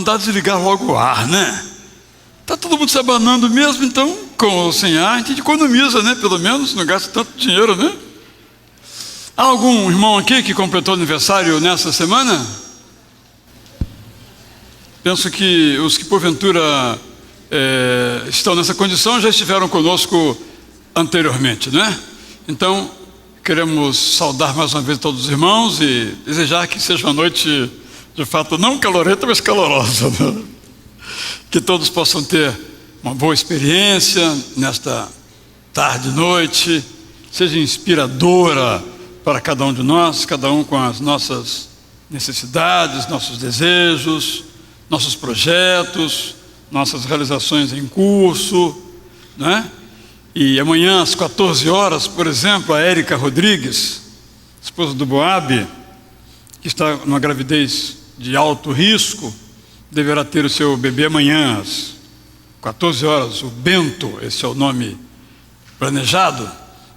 mandar desligar logo o ar, né? Está todo mundo se abanando mesmo, então, com ou sem ar, a gente economiza, né? Pelo menos, não gasta tanto dinheiro, né? Há algum irmão aqui que completou aniversário nessa semana? Penso que os que porventura estão nessa condição já estiveram conosco anteriormente, não é? Então, queremos saudar mais uma vez todos os irmãos e desejar que seja uma noite, de fato, não calorenta, mas calorosa, né? Que todos possam ter uma boa experiência nesta tarde e noite, seja inspiradora para cada um de nós, cada um com as nossas necessidades, nossos desejos, nossos projetos, nossas realizações em curso, né? E amanhã às 14 horas, por exemplo, a Érica Rodrigues, esposa do Boab, que está numa gravidez de alto risco, deverá ter o seu bebê amanhã às 14 horas, o Bento, esse é o nome planejado.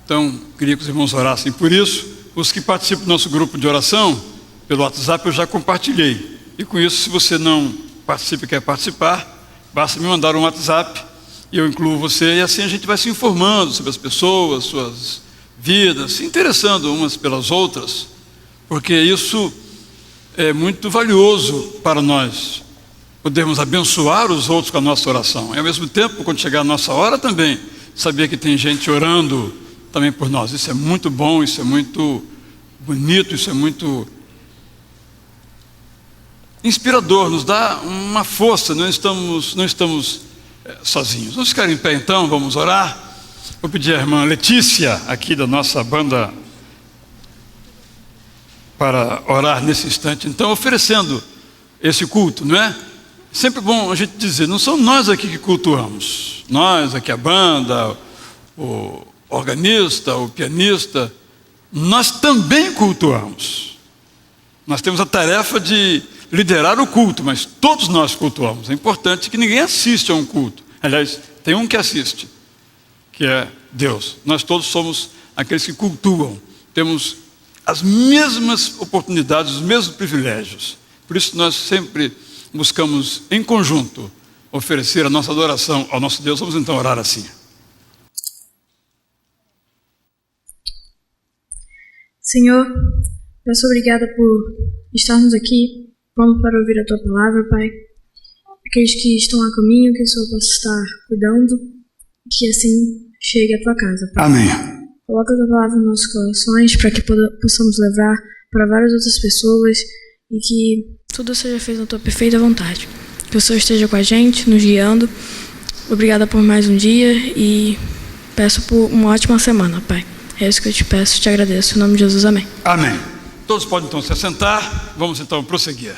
Então, queria que os irmãos orassem por isso. Os que participam do nosso grupo de oração, pelo WhatsApp, eu já compartilhei. E com isso, se você não participa e quer participar, basta me mandar um WhatsApp e eu incluo você, e assim a gente vai se informando sobre as pessoas, suas vidas, se interessando umas pelas outras, porque isso é muito valioso para nós, podermos abençoar os outros com a nossa oração. E ao mesmo tempo, quando chegar a nossa hora também, saber que tem gente orando também por nós. Isso é muito bom, isso é muito bonito, isso é muito inspirador, nos dá uma força, não estamos sozinhos. Vamos ficar em pé então, vamos orar. Vou pedir à irmã Letícia, aqui da nossa banda, para orar nesse instante, então, oferecendo esse culto, não é? Sempre bom a gente dizer, não são nós aqui que cultuamos, nós aqui a banda, o organista, o pianista, nós também cultuamos. Nós temos a tarefa de liderar o culto, mas todos nós cultuamos. É importante que ninguém assiste a um culto. Aliás, tem um que assiste, que é Deus. Nós todos somos aqueles que cultuam. Temos as mesmas oportunidades, os mesmos privilégios. Por isso nós sempre buscamos em conjunto oferecer a nossa adoração ao nosso Deus. Vamos então orar assim. Senhor, peço obrigada por estarmos aqui, pronto para ouvir a Tua palavra, Pai. Aqueles que estão a caminho, que o Senhor possa estar cuidando, que assim chegue à Tua casa, Pai. Amém. Coloca a Tua palavra nos nossos corações para que possamos levar para várias outras pessoas e que tudo seja feito na Tua perfeita vontade. Que o Senhor esteja com a gente, nos guiando. Obrigada por mais um dia e peço por uma ótima semana, Pai. É isso que eu te peço, te agradeço. Em nome de Jesus, amém. Amém. Todos podem então se assentar. Vamos então prosseguir.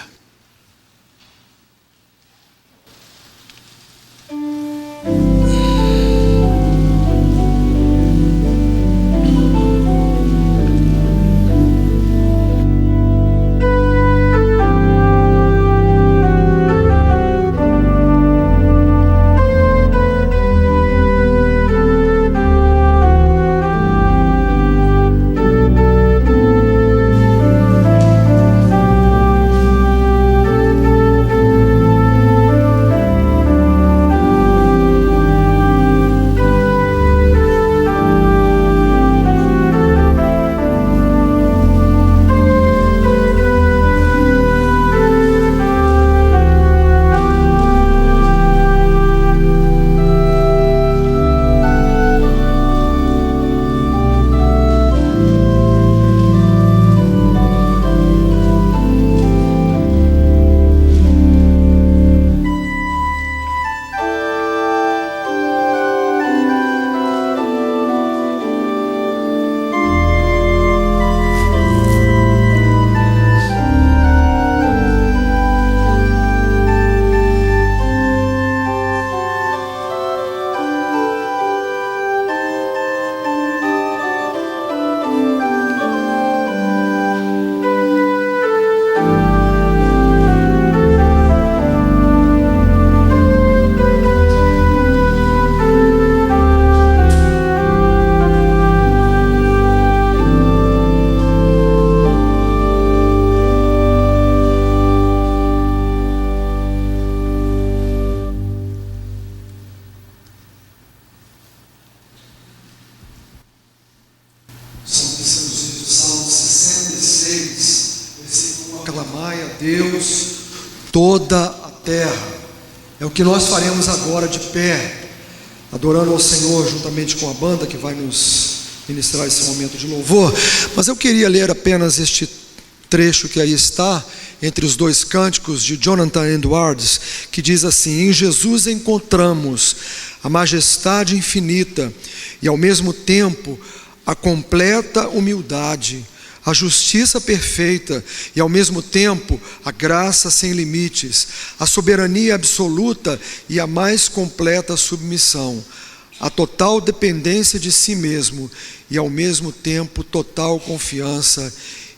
amai a Deus toda a terra. É o que nós faremos agora de pé, adorando ao Senhor juntamente com a banda que vai nos ministrar esse momento de louvor. Mas eu queria ler apenas este trecho que aí está, entre os dois cânticos de Jonathan Edwards, que diz assim: em Jesus encontramos a majestade infinita e ao mesmo tempo a completa humildade, a justiça perfeita e ao mesmo tempo a graça sem limites, a soberania absoluta e a mais completa submissão, a total dependência de si mesmo e ao mesmo tempo total confiança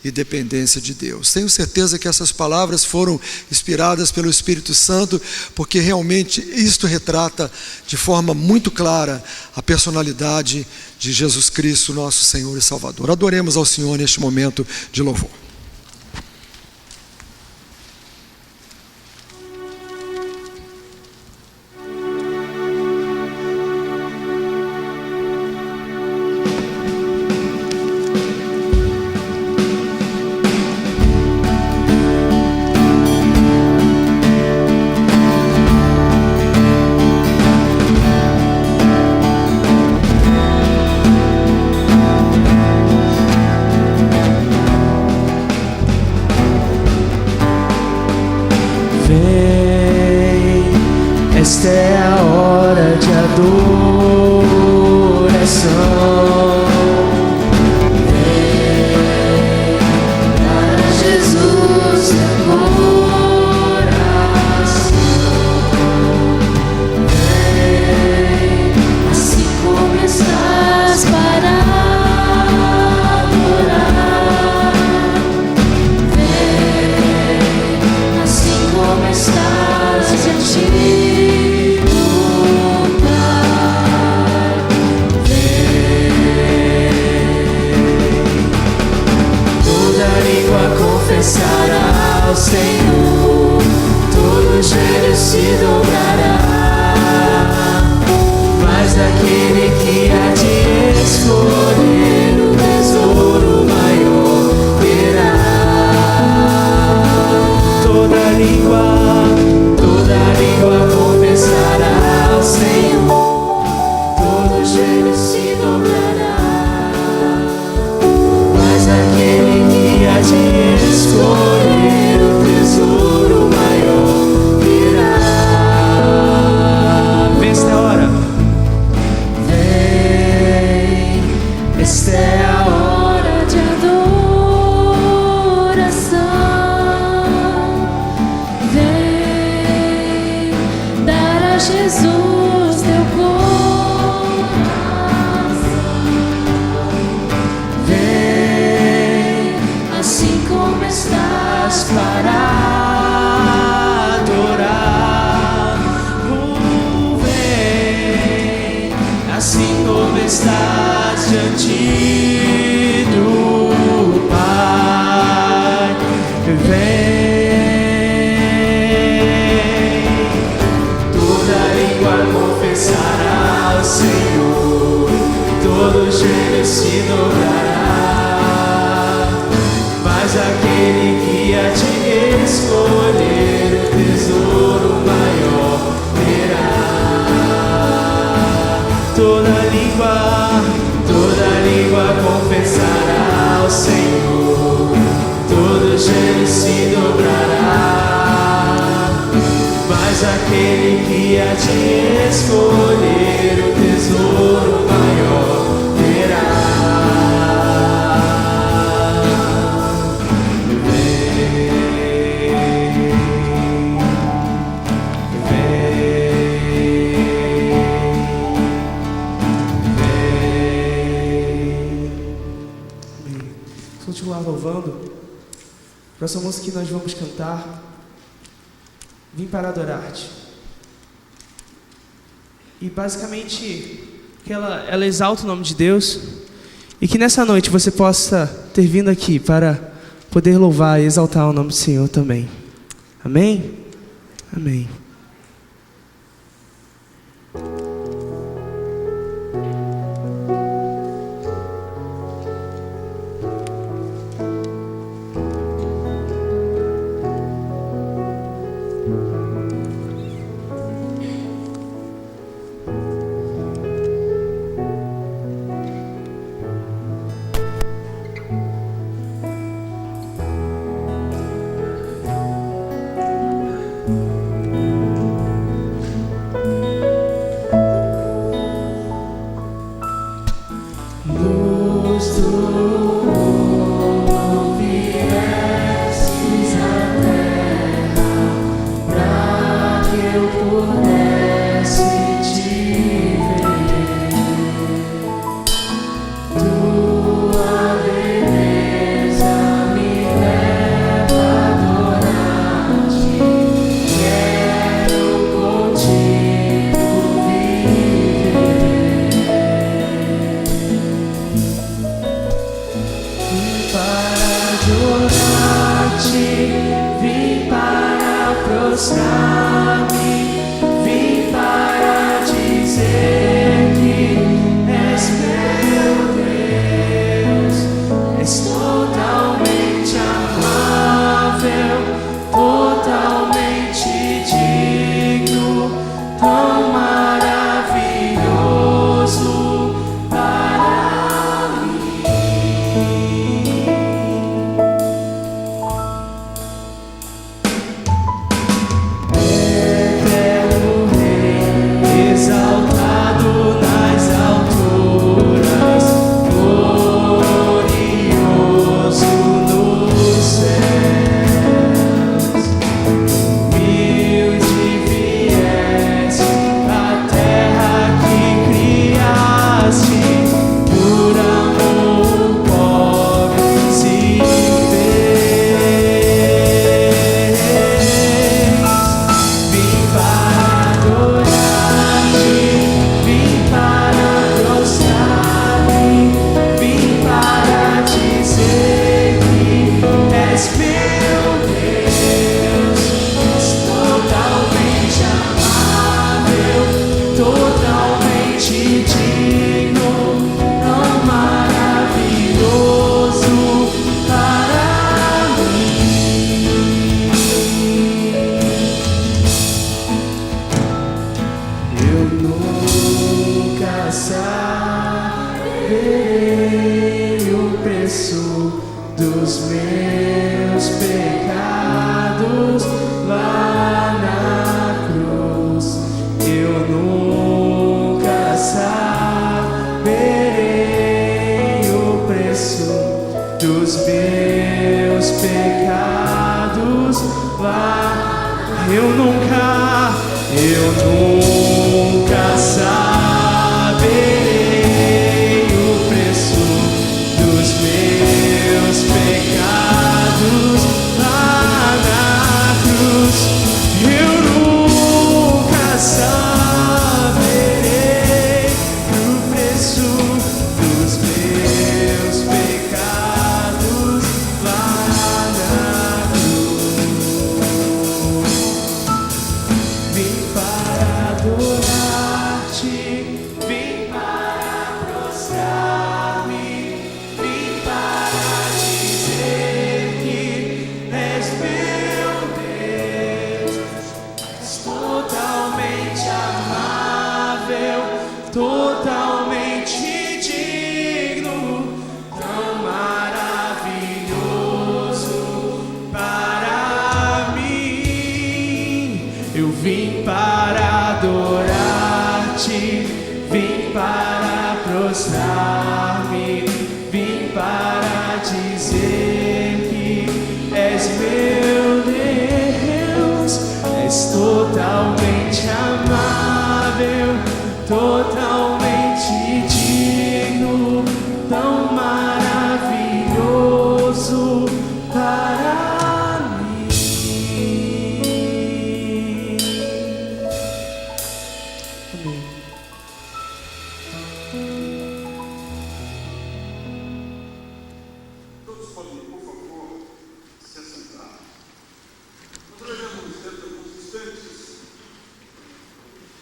e dependência de Deus. Tenho certeza que essas palavras foram inspiradas pelo Espírito Santo, porque realmente isto retrata de forma muito clara a personalidade de Jesus Cristo, nosso Senhor e Salvador. Adoremos ao Senhor neste momento de louvor. Esta é a hora de adoração. Vem para Jesus teu coração. Vem assim como estás para adorar. Vem assim como estás diante de confessará ao Senhor, todo joelho se dobrará, mas aquele que há de escolher o tesouro maior terá. Toda língua confessará ao Senhor, todo joelho se dobrará, mas aquele que há de escolher o tesouro maior virá. Vem, esta é a hora. Vem, esta é a hora de adoração. Vem dar a Jesus teu coração. Vem assim como estás para adorar. Vem assim como estás diante do Pai. Vem, toda língua confessará ao Senhor, todo joelho se dobrará, mas aquele que há de escolher o tesouro maior terá. Toda língua confessará ao Senhor, todo joelho se dobrará, mas aquele que há de escolher o tesouro maior terá. Continuar louvando. Próxima música que nós vamos cantar, Vim para Adorar-te. E basicamente que ela exalta o nome de Deus, e que nessa noite você possa ter vindo aqui para poder louvar e exaltar o nome do Senhor também. Amém? Amém.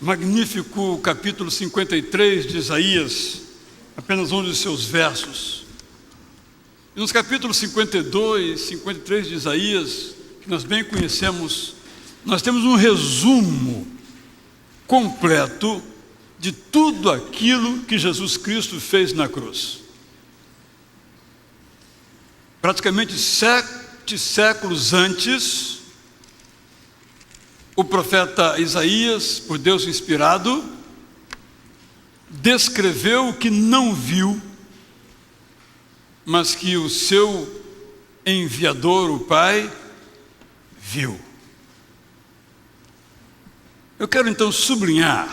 Magnífico capítulo 53 de Isaías, apenas um de seus versos. E nos capítulos 52 e 53 de Isaías, que nós bem conhecemos, nós temos um resumo completo de tudo aquilo que Jesus Cristo fez na cruz. Praticamente 7 séculos antes, o profeta Isaías, por Deus inspirado, descreveu o que não viu mas que o seu enviador, o Pai, viu. Eu quero então sublinhar,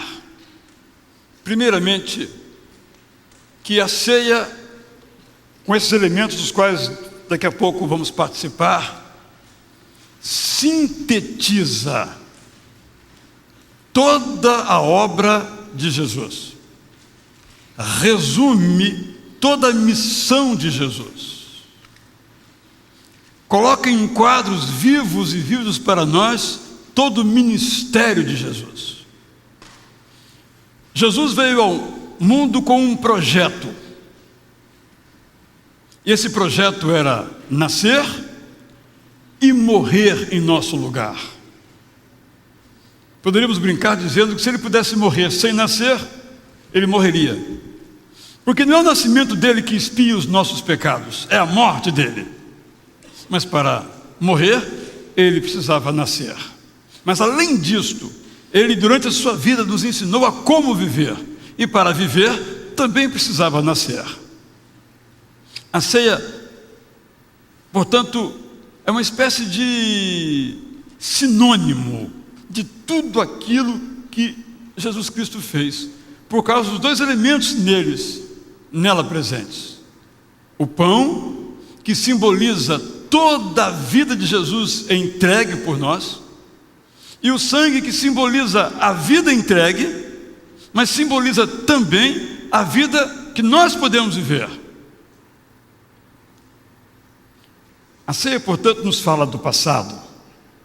primeiramente, que a ceia, com esses elementos dos quais daqui a pouco vamos participar, sintetiza toda a obra de Jesus, resume toda a missão de Jesus, coloca em quadros vivos e vívidos para nós todo o ministério de Jesus. Jesus veio ao mundo com um projeto, e esse projeto era nascer e morrer em nosso lugar. Poderíamos brincar dizendo que se ele pudesse morrer sem nascer, ele morreria, porque não é o nascimento dele que expia os nossos pecados, é a morte dele. Mas para morrer, ele precisava nascer. Mas além disto, ele durante a sua vida nos ensinou a como viver, e para viver também precisava nascer. A ceia, portanto, é uma espécie de sinônimo de tudo aquilo que Jesus Cristo fez, por causa dos dois elementos nela presentes: o pão, que simboliza toda a vida de Jesus entregue por nós, e o sangue, que simboliza a vida entregue, mas simboliza também a vida que nós podemos viver. A ceia, portanto, nos fala do passado.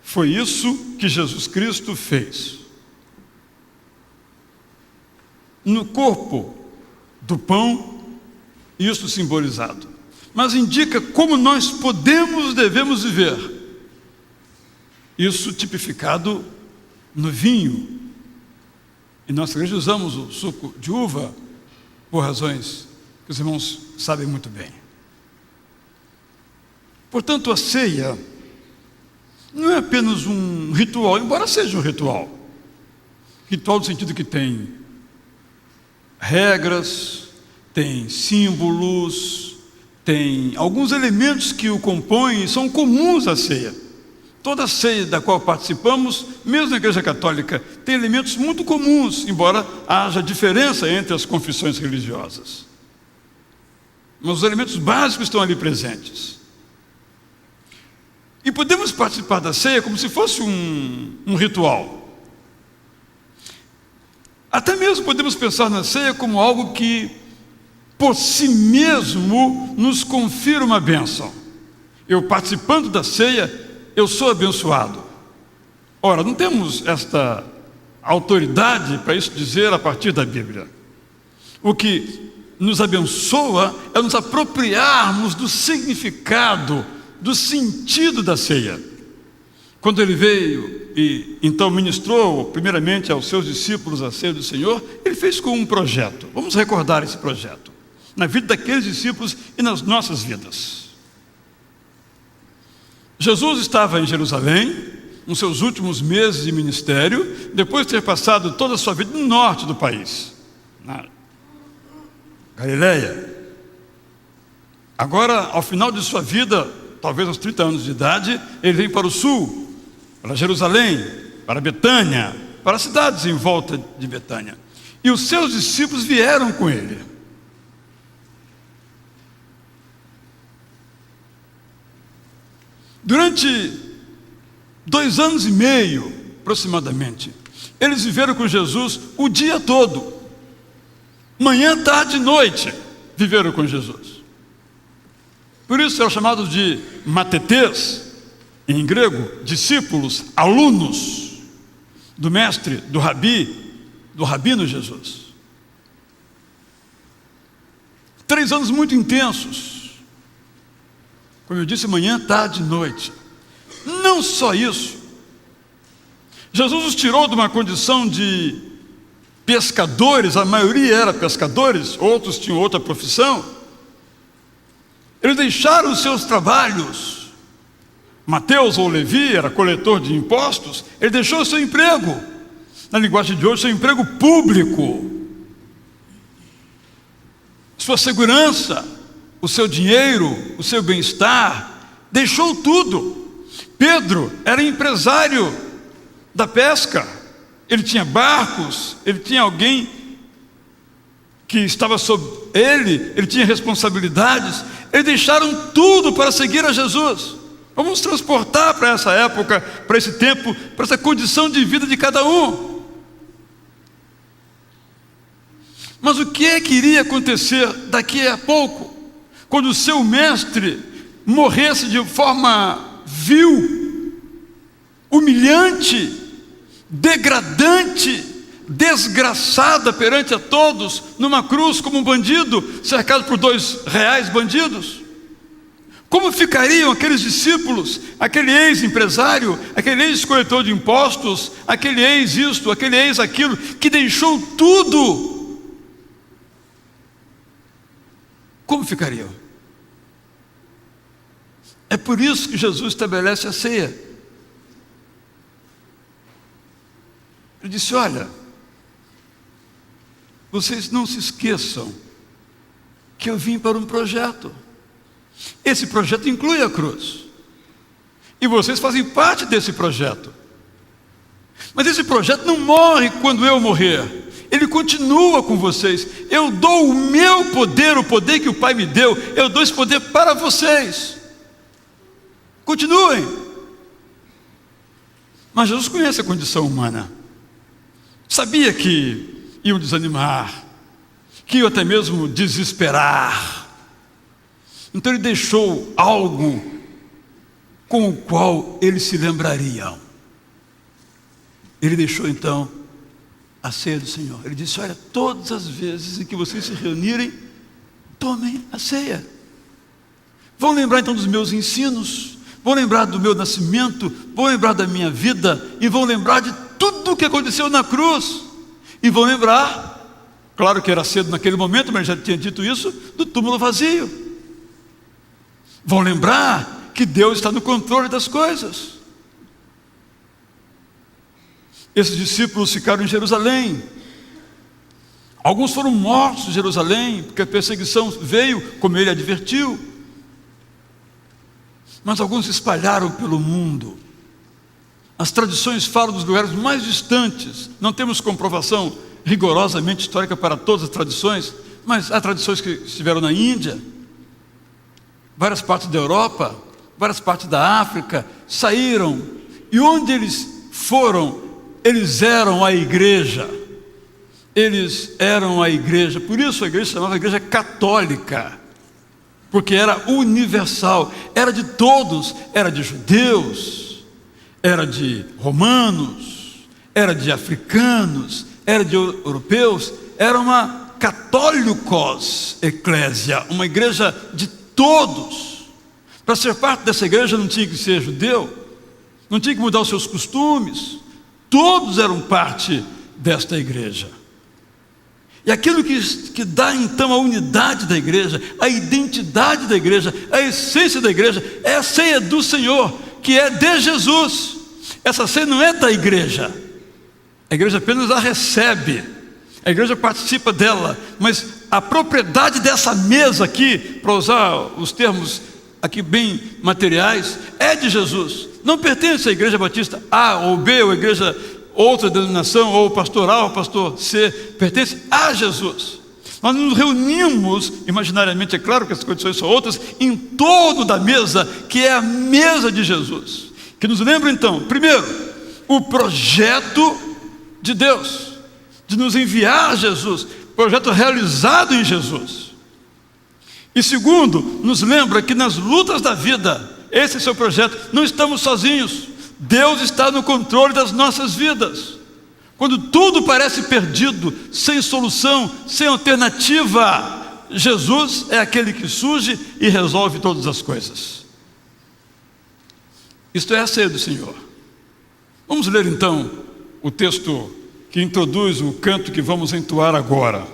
Foi isso que Jesus Cristo fez. No corpo do pão, isso simbolizado. Mas indica como nós podemos e devemos viver. Isso tipificado no vinho. E nós usamos o suco de uva por razões que os irmãos sabem muito bem. Portanto, a ceia não é apenas um ritual, embora seja um ritual. Ritual no sentido que tem regras, tem símbolos, tem alguns elementos que o compõem e são comuns à ceia. Toda ceia da qual participamos, mesmo na Igreja Católica, tem elementos muito comuns, embora haja diferença entre as confissões religiosas. Mas os elementos básicos estão ali presentes. E podemos participar da ceia como se fosse um ritual. Até mesmo podemos pensar na ceia como algo que, por si mesmo, nos confira uma bênção. Eu, participando da ceia, eu sou abençoado. Ora, não temos esta autoridade para isso dizer a partir da Bíblia. O que nos abençoa é nos apropriarmos do significado, do sentido da ceia. Quando ele veio e então ministrou primeiramente aos seus discípulos a ceia do Senhor, ele fez com um projeto. Vamos recordar esse projeto na vida daqueles discípulos e nas nossas vidas. Jesus estava em Jerusalém nos seus últimos meses de ministério, depois de ter passado toda a sua vida no norte do país, na Galileia. Agora, ao final de sua vida, talvez aos 30 anos de idade, ele veio para o sul, para Jerusalém, para Betânia, para as cidades em volta de Betânia. E os seus discípulos vieram com ele. Durante 2 anos e meio, aproximadamente, eles viveram com Jesus o dia todo. Manhã, tarde e noite, viveram com Jesus. Por isso eram chamados de matetés, em grego, discípulos, alunos do mestre, do rabino Jesus. 3 anos muito intensos, como eu disse, manhã, tarde e noite. Não só isso, Jesus os tirou de uma condição de pescadores, a maioria era pescadores, outros tinham outra profissão. Eles deixaram os seus trabalhos. Mateus ou Levi era coletor de impostos. Ele deixou o seu emprego, na linguagem de hoje, seu emprego público, sua segurança, o seu dinheiro, o seu bem-estar, deixou tudo. Pedro era empresário da pesca, ele tinha barcos, ele tinha alguém que estava sob ele tinha responsabilidades. Eles deixaram tudo para seguir a Jesus. Vamos transportar para essa época, para esse tempo, para essa condição de vida de cada um. Mas o que é que iria acontecer daqui a pouco, quando o seu mestre morresse de forma vil, humilhante, degradante, desgraçada perante a todos, numa cruz como um bandido, cercado por 2 reais bandidos? Como ficariam aqueles discípulos, aquele ex-empresário, aquele ex-coletor de impostos, aquele ex-isto, aquele ex-aquilo, que deixou tudo? Como ficariam? É por isso que Jesus estabelece a ceia. Ele disse: olha, vocês não se esqueçam que eu vim para um projeto. Esse projeto inclui a cruz, e vocês fazem parte desse projeto. Mas esse projeto não morre quando eu morrer. Ele continua com vocês. Eu dou o meu poder, o poder que o Pai me deu, eu dou esse poder para vocês. Continuem. Mas Jesus conhece a condição humana. Sabia que iam desanimar, que iam até mesmo desesperar. Então ele deixou algo com o qual eles se lembrariam. Ele deixou então a ceia do Senhor. Ele disse: olha, todas as vezes em que vocês se reunirem, tomem a ceia. Vão lembrar então dos meus ensinos, vão lembrar do meu nascimento, vão lembrar da minha vida, e vão lembrar de tudo o que aconteceu na cruz, e vão lembrar, claro que era cedo naquele momento, mas já tinha dito isso, do túmulo vazio. Vão lembrar que Deus está no controle das coisas. Esses discípulos ficaram em Jerusalém. Alguns foram mortos em Jerusalém, porque a perseguição veio, como ele advertiu. Mas alguns se espalharam pelo mundo. As tradições falam dos lugares mais distantes. Não temos comprovação rigorosamente histórica para todas as tradições, mas há tradições que estiveram na Índia, várias partes da Europa, várias partes da África, saíram. E onde eles foram, eles eram a igreja. Eles eram a igreja. Por isso a igreja se chamava igreja católica, porque era universal, era de todos, era de judeus, era de romanos, era de africanos, era de europeus. Era uma católicos eclésia, uma igreja de todos. Para ser parte dessa igreja não tinha que ser judeu, não tinha que mudar os seus costumes. Todos eram parte desta igreja. E aquilo que dá então a unidade da igreja, a identidade da igreja, a essência da igreja, é a ceia do Senhor, que é de Jesus. Essa ceia não é da igreja, a igreja apenas a recebe, a igreja participa dela, mas a propriedade dessa mesa aqui, para usar os termos aqui bem materiais, é de Jesus. Não pertence à igreja batista A ou B, ou à igreja outra denominação, ou pastor A ou pastor C. Pertence a Jesus. Nós nos reunimos, imaginariamente, é claro que as condições são outras, em torno da mesa, que é a mesa de Jesus, que nos lembra então, primeiro, o projeto de Deus, de nos enviar Jesus, projeto realizado em Jesus. E segundo, nos lembra que nas lutas da vida, esse é o seu projeto, não estamos sozinhos. Deus está no controle das nossas vidas. Quando tudo parece perdido, sem solução, sem alternativa, Jesus é aquele que surge e resolve todas as coisas. Isto é a ceia do Senhor. Vamos ler então o texto que introduz o canto que vamos entoar agora,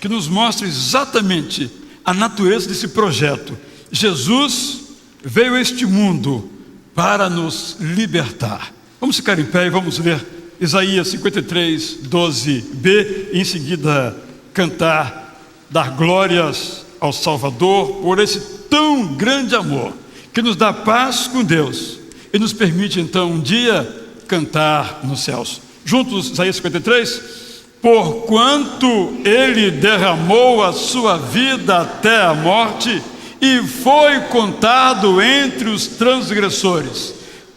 que nos mostra exatamente a natureza desse projeto. Jesus veio a este mundo para nos libertar. Vamos ficar em pé e vamos ler Isaías 53, 12b, e em seguida cantar, dar glórias ao Salvador por esse tão grande amor que nos dá paz com Deus e nos permite então um dia cantar nos céus. Juntos, Isaías 53: porquanto ele derramou a sua vida até a morte e foi contado entre os transgressores,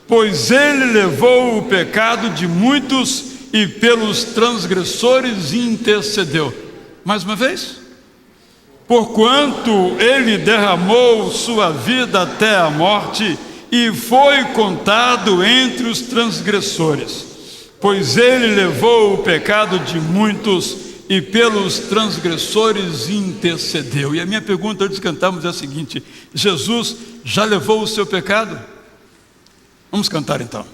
pois ele levou o pecado de muitos e pelos transgressores intercedeu. Mais uma vez: porquanto ele derramou sua vida até a morte e foi contado entre os transgressores, pois ele levou o pecado de muitos e pelos transgressores intercedeu. E a minha pergunta antes de cantarmos é a seguinte: Jesus já levou o seu pecado? Vamos cantar então.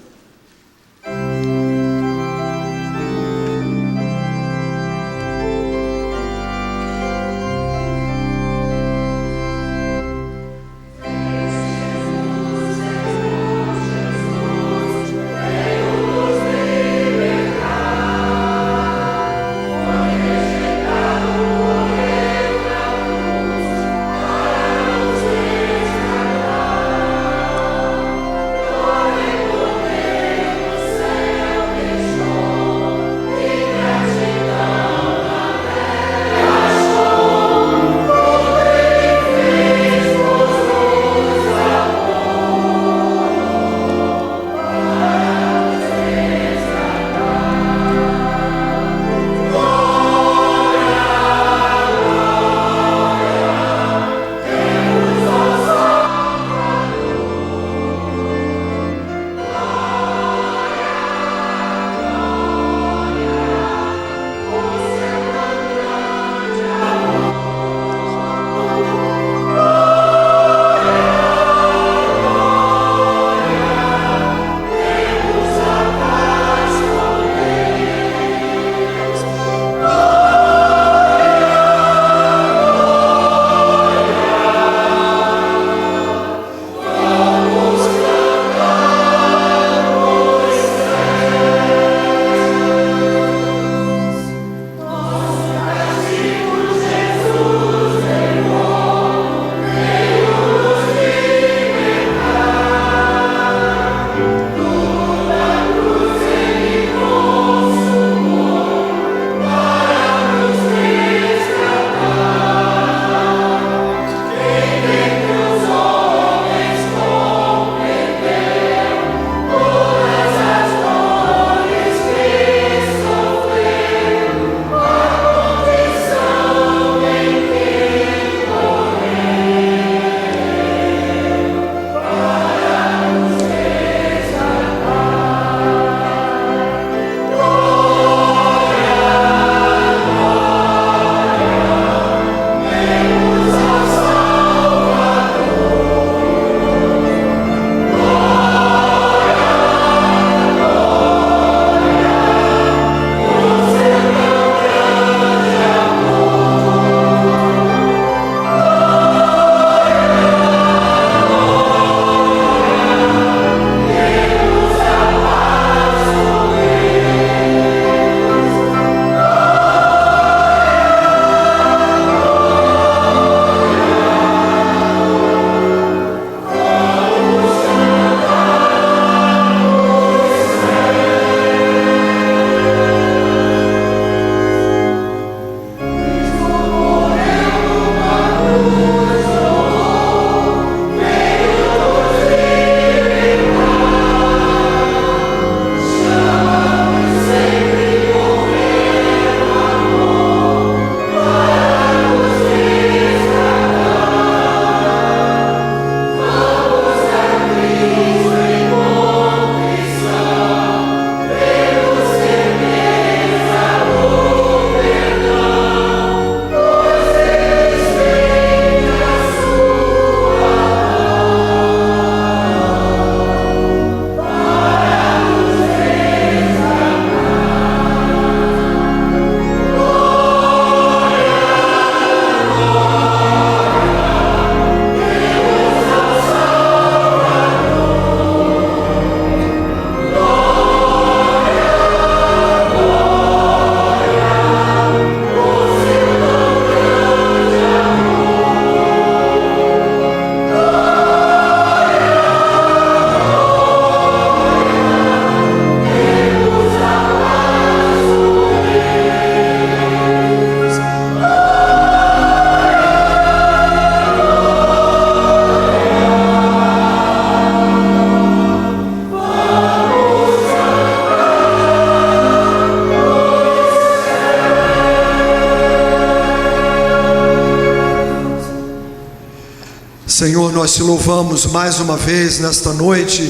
Senhor, nós te louvamos mais uma vez nesta noite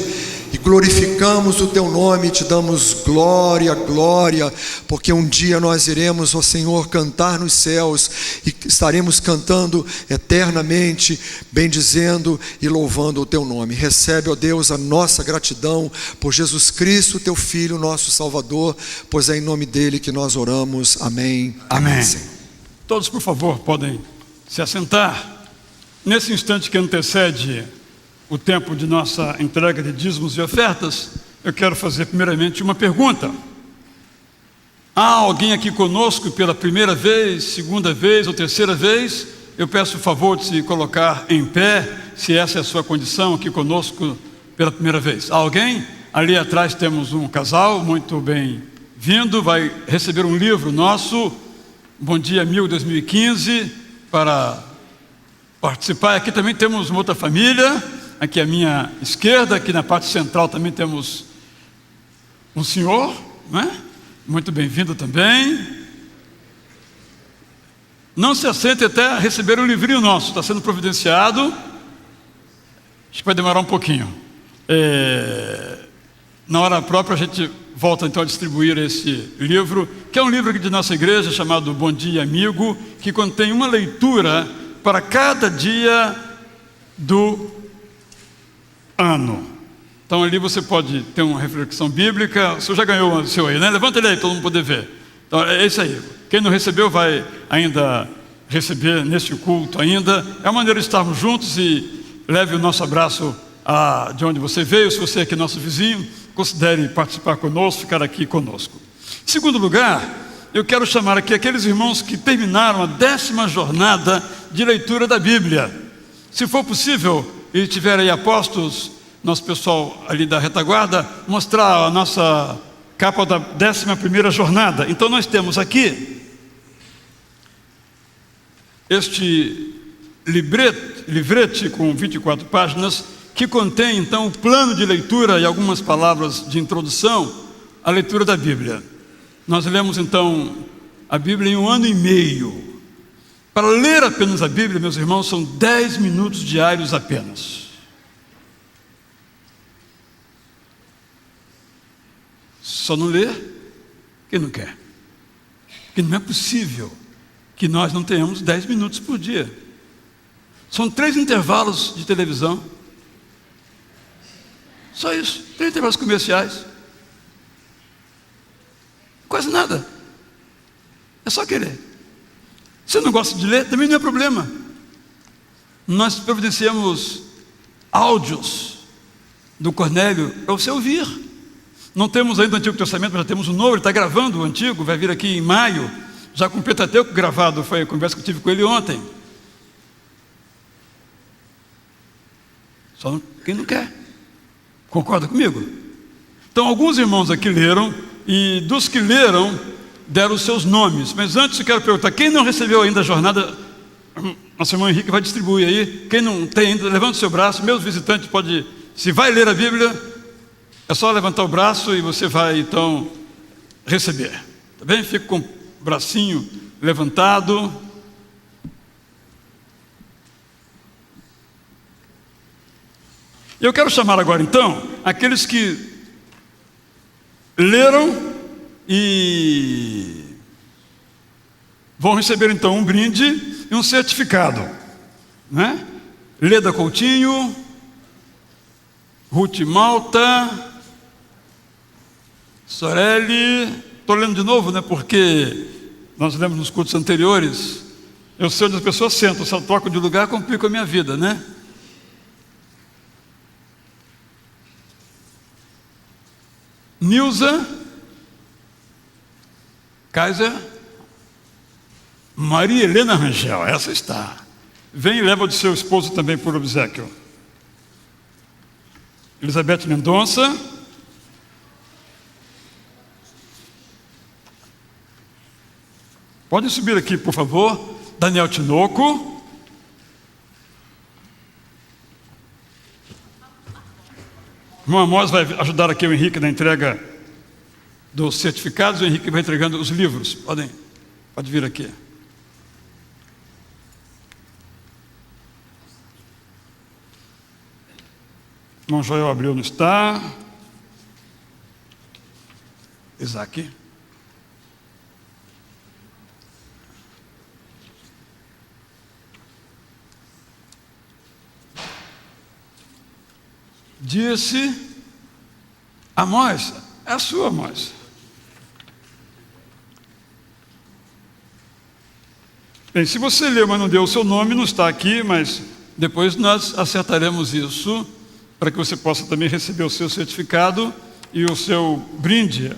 e glorificamos o teu nome, te damos glória, glória, porque um dia nós iremos, ó Senhor, cantar nos céus e estaremos cantando eternamente, bendizendo e louvando o teu nome. Recebe, ó Deus, a nossa gratidão por Jesus Cristo, teu Filho, nosso Salvador, pois é em nome dele que nós oramos. Amém. Amém. Senhor. Todos, por favor, podem se assentar. Nesse instante que antecede o tempo de nossa entrega de dízimos e ofertas, eu quero fazer primeiramente uma pergunta. Há alguém aqui conosco pela primeira vez, segunda vez ou terceira vez? Eu peço o favor de se colocar em pé, se essa é a sua condição aqui conosco pela primeira vez. Há alguém? Ali atrás temos um casal, muito bem-vindo, vai receber um livro nosso, Bom Dia Amigo 2015, para participar. Aqui também temos uma outra família. Aqui à minha esquerda, aqui na parte central também temos um senhor, não é? Muito bem-vindo também. Não se assente até receber o livrinho nosso, está sendo providenciado. Acho que vai demorar um pouquinho. Na hora própria a gente volta então a distribuir esse livro, que é um livro aqui de nossa igreja chamado Bom Dia Amigo, que contém uma leitura para cada dia do ano. Então ali você pode ter uma reflexão bíblica. O senhor já ganhou o seu aí, né? Levanta ele aí, todo mundo poder ver. Então é isso aí. Quem não recebeu vai ainda receber neste culto ainda. É uma maneira de estarmos juntos e leve o nosso abraço de onde você veio. Se você é aqui nosso vizinho, considere participar conosco, ficar aqui conosco. Em segundo lugar, eu quero chamar aqui aqueles irmãos que terminaram a 10ª jornada de leitura da Bíblia. Se for possível, e tiver aí apostos, nosso pessoal ali da retaguarda, mostrar a nossa capa da 11ª jornada. Então nós temos aqui este livrete com 24 páginas, que contém então o plano de leitura e algumas palavras de introdução à leitura da Bíblia. Nós lemos então a Bíblia em 1 ano e meio. Para ler apenas a Bíblia, meus irmãos, são 10 minutos diários apenas. Só não lê quem não quer. Porque não é possível que nós não tenhamos 10 minutos por dia. São 3 intervalos de televisão. Só isso, 3 intervalos comerciais. Quase nada. É só querer. Se não gosta de ler, também não é problema. Nós providenciamos áudios do Cornélio para você ouvir. Não temos ainda o Antigo Testamento, mas já temos o Novo. Ele está gravando o Antigo, vai vir aqui em maio, já com o Pentateuco gravado. Foi a conversa que eu tive com ele ontem. Só quem não quer. Concorda comigo? Então alguns irmãos aqui leram, e dos que leram deram os seus nomes. Mas antes eu quero perguntar, quem não recebeu ainda a jornada, nosso irmão Henrique vai distribuir aí. Quem não tem ainda, levanta o seu braço. Meus visitantes pode, se vai ler a Bíblia, é só levantar o braço e você vai então receber. Tá bem? Fica com o bracinho levantado. Eu quero chamar agora então aqueles que leram e vão receber então um brinde e um certificado, né? Leda Coutinho, Ruth Malta, Sorelli. Estou lendo de novo, né? Porque nós lemos nos cultos anteriores. Eu sei onde as pessoas sentam. Se eu troco de lugar, complica a minha vida, né? Nilza, Kaiser, Maria Helena Rangel, essa está. Vem e leva o de seu esposo também por obséquio. Elizabeth Mendonça. Pode subir aqui, por favor. Daniel Tinoco. Irmão Amós vai ajudar aqui o Henrique na entrega dos certificados. O Henrique vai entregando os livros. Pode vir aqui. Irmão Joel Abreu não está. Isaac. Disse Amós, é a sua, Amós. Bem, se você leu, mas não deu o seu nome, não está aqui, mas depois nós acertaremos isso, para que você possa também receber o seu certificado e o seu brinde.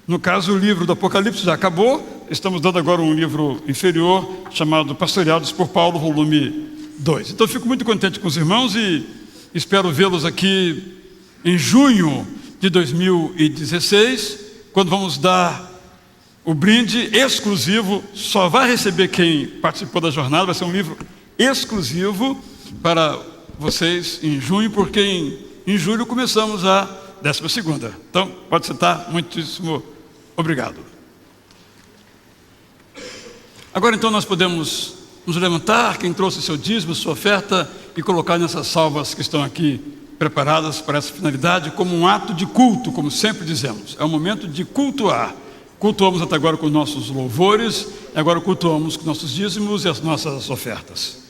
No caso, o livro do Apocalipse já acabou, estamos dando agora um livro inferior, chamado Pastoreados por Paulo, volume 2. Então, fico muito contente com os irmãos e espero vê-los aqui em junho de 2016, quando vamos dar o brinde exclusivo. Só vai receber quem participou da jornada, vai ser um livro exclusivo para vocês em junho, porque em julho começamos a 12ª. Então, pode sentar, muitíssimo obrigado. Agora então nós podemos nos levantar, quem trouxe seu dízimo, sua oferta, e colocar nessas salvas que estão aqui preparadas para essa finalidade, como um ato de culto, como sempre dizemos. É um momento de cultuar. Cultuamos até agora com nossos louvores, e agora cultuamos com nossos dízimos e as nossas ofertas.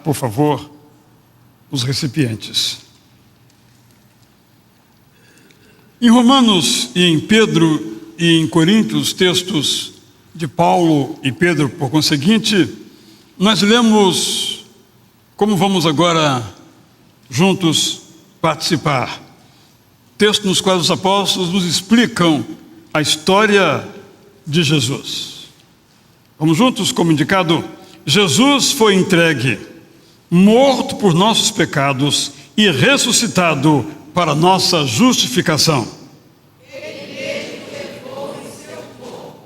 Por favor, os recipientes. Em Romanos e em Pedro e em Coríntios, textos de Paulo e Pedro, por conseguinte, nós lemos, como vamos agora juntos participar, textos nos quais os apóstolos nos explicam a história de Jesus. Vamos juntos, como indicado. Jesus foi entregue, morto por nossos pecados e ressuscitado para nossa justificação. Ele mesmo levou em seu corpo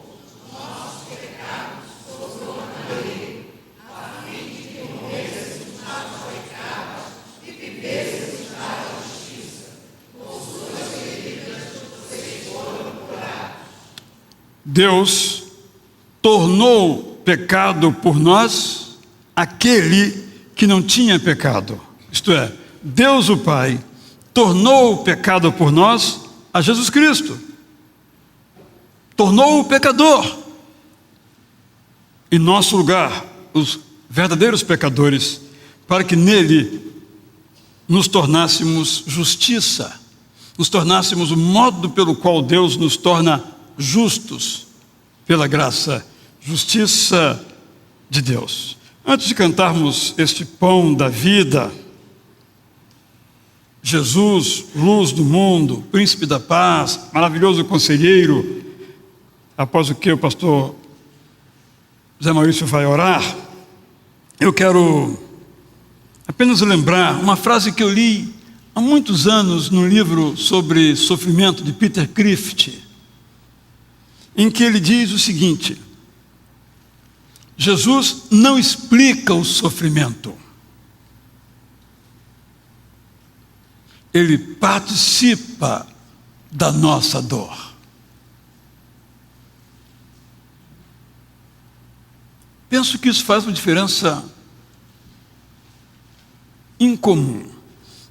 nossos pecados sobre ele, a fim de que morrêssemos nossos pecados e vivêssemos para a justiça. Por suas feridas vocês foram curados. Deus tornou pecado por nós aquele que não tinha pecado. Isto é, Deus o Pai tornou o pecado por nós a Jesus Cristo. Tornou o pecador em nosso lugar, os verdadeiros pecadores, para que nele nos tornássemos justiça, nos tornássemos o modo pelo qual Deus nos torna justos, pela graça, justiça de Deus. Antes de cantarmos este pão da vida, Jesus, luz do mundo, príncipe da paz, maravilhoso conselheiro, após o que o pastor Zé Maurício vai orar, eu quero apenas lembrar uma frase que eu li há muitos anos no livro sobre sofrimento de Peter Crift, em que ele diz o seguinte: Jesus não explica o sofrimento. Ele participa da nossa dor. Penso que isso faz uma diferença incomum.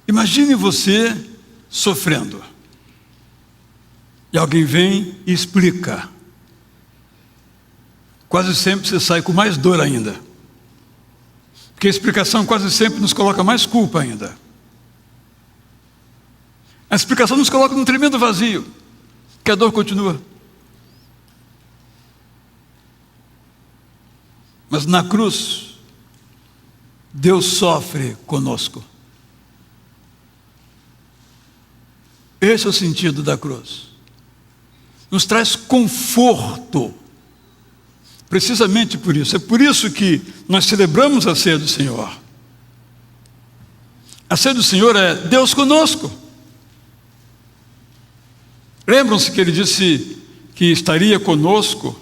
Imagine você sofrendo. E alguém vem e explica. Quase sempre você sai com mais dor ainda. Porque a explicação quase sempre nos coloca mais culpa ainda. A explicação nos coloca num tremendo vazio, que a dor continua. Mas na cruz, Deus sofre conosco. Esse é o sentido da cruz. Nos traz conforto. Precisamente por isso. É por isso que nós celebramos a ceia do Senhor. A ceia do Senhor é Deus conosco. Lembram-se que ele disse que estaria conosco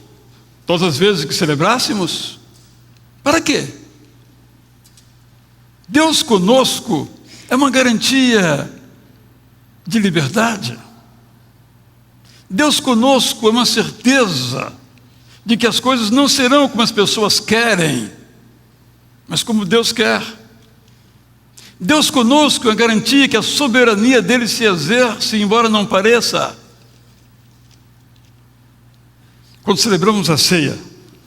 todas as vezes que celebrássemos? Para quê? Deus conosco é uma garantia de liberdade. Deus conosco é uma certeza de que as coisas não serão como as pessoas querem, mas como Deus quer. Deus conosco é a garantia que a soberania dele se exerce, embora não pareça. Quando celebramos a ceia,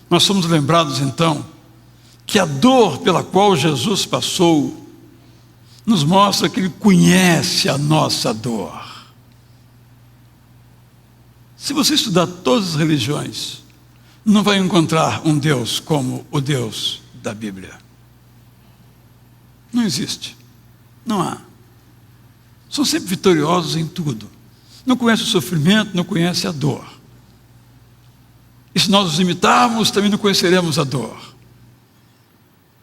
nós somos lembrados então que a dor pela qual Jesus passou nos mostra que ele conhece a nossa dor. Se você estudar todas as religiões, não vai encontrar um Deus como o Deus da Bíblia. Não existe. Não há. São sempre vitoriosos em tudo. Não conhece o sofrimento, não conhece a dor. E se nós os imitarmos, também não conheceremos a dor.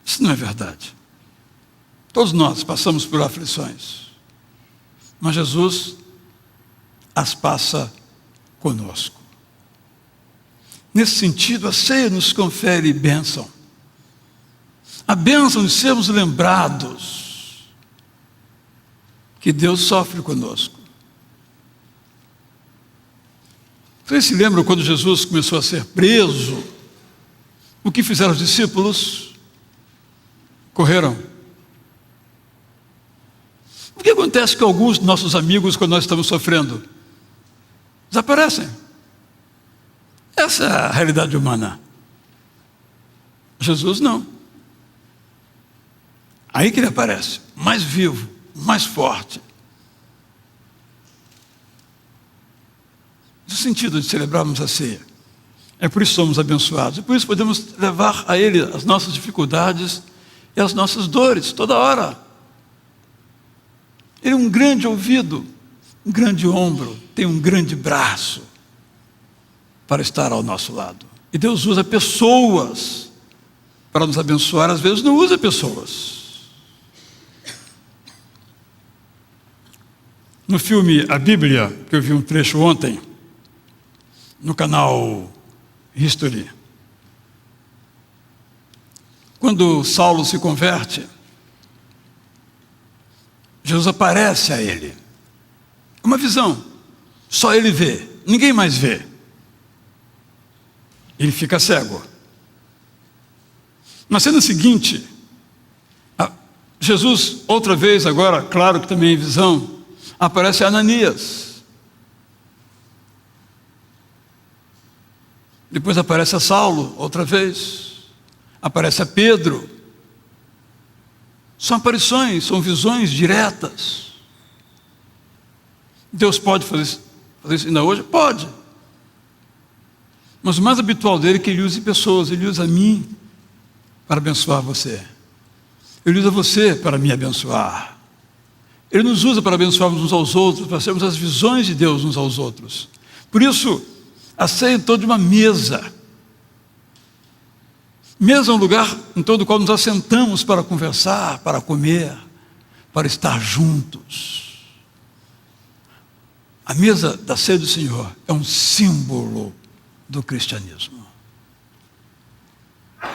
Isso não é verdade. Todos nós passamos por aflições, mas Jesus as passa conosco. Nesse sentido, a ceia nos confere bênção. A bênção de sermos lembrados que Deus sofre conosco. Vocês se lembram quando Jesus começou a ser preso? O que fizeram os discípulos? Correram. O que acontece com alguns de nossos amigos quando nós estamos sofrendo? Desaparecem. Essa é a realidade humana. Jesus não. Aí que ele aparece, mais vivo, mais forte. No sentido de celebrarmos a ceia. É por isso que somos abençoados. E por isso podemos levar a ele as nossas dificuldades e as nossas dores, toda hora. Ele é um grande ouvido, um grande ombro, tem um grande braço para estar ao nosso lado. E Deus usa pessoas para nos abençoar, às vezes não usa pessoas. No filme A Bíblia, que eu vi um trecho ontem, no canal History, quando Saulo se converte, Jesus aparece a ele. Uma visão, só ele vê, ninguém mais vê. Ele fica cego. Na cena seguinte, Jesus, outra vez agora, claro que também em visão, aparece a Ananias. Depois aparece a Saulo, outra vez. Aparece a Pedro. São aparições, são visões diretas. Deus pode fazer isso ainda hoje? Pode. Mas o mais habitual dele é que ele use pessoas, ele usa a mim para abençoar você. Ele usa você para me abençoar. Ele nos usa para abençoarmos uns aos outros, para sermos as visões de Deus uns aos outros. Por isso, a ceia é em torno de uma mesa. Mesa é um lugar em torno do qual nos assentamos para conversar, para comer, para estar juntos. A mesa da ceia do Senhor é um símbolo do cristianismo.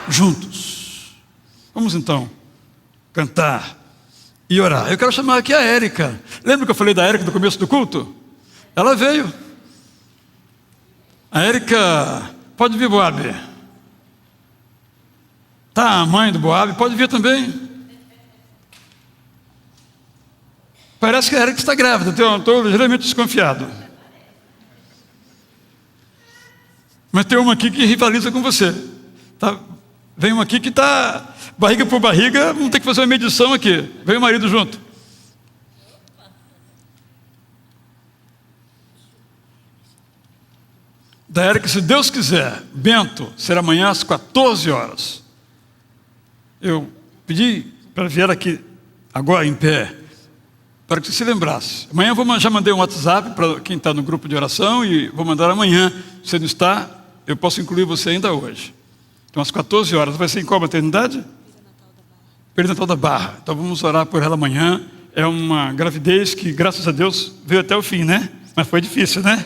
Juntos. Vamos então cantar e orar. Eu quero chamar aqui a Érica. Lembra que eu falei da Érica no começo do culto? Ela veio. A Érica, pode vir, Boab. Tá, a mãe do Boab, pode vir também. Parece que a Érica está grávida, então eu estou ligeiramente desconfiado. Mas tem uma aqui que rivaliza com você. Tá? Vem uma aqui que está barriga por barriga, vamos ter que fazer uma medição aqui. Vem o marido junto. Da Érica, se Deus quiser, Bento, será amanhã às 14 horas. Eu pedi para vir aqui agora em pé, para que você se lembrasse. Amanhã já mandei um WhatsApp para quem está no grupo de oração e vou mandar amanhã. Se você não está, eu posso incluir você ainda hoje. Então, às 14 horas, vai ser em qual maternidade? Perinatal da Barra. Então, vamos orar por ela amanhã. É uma gravidez que, graças a Deus, veio até o fim, né? Mas foi difícil, né?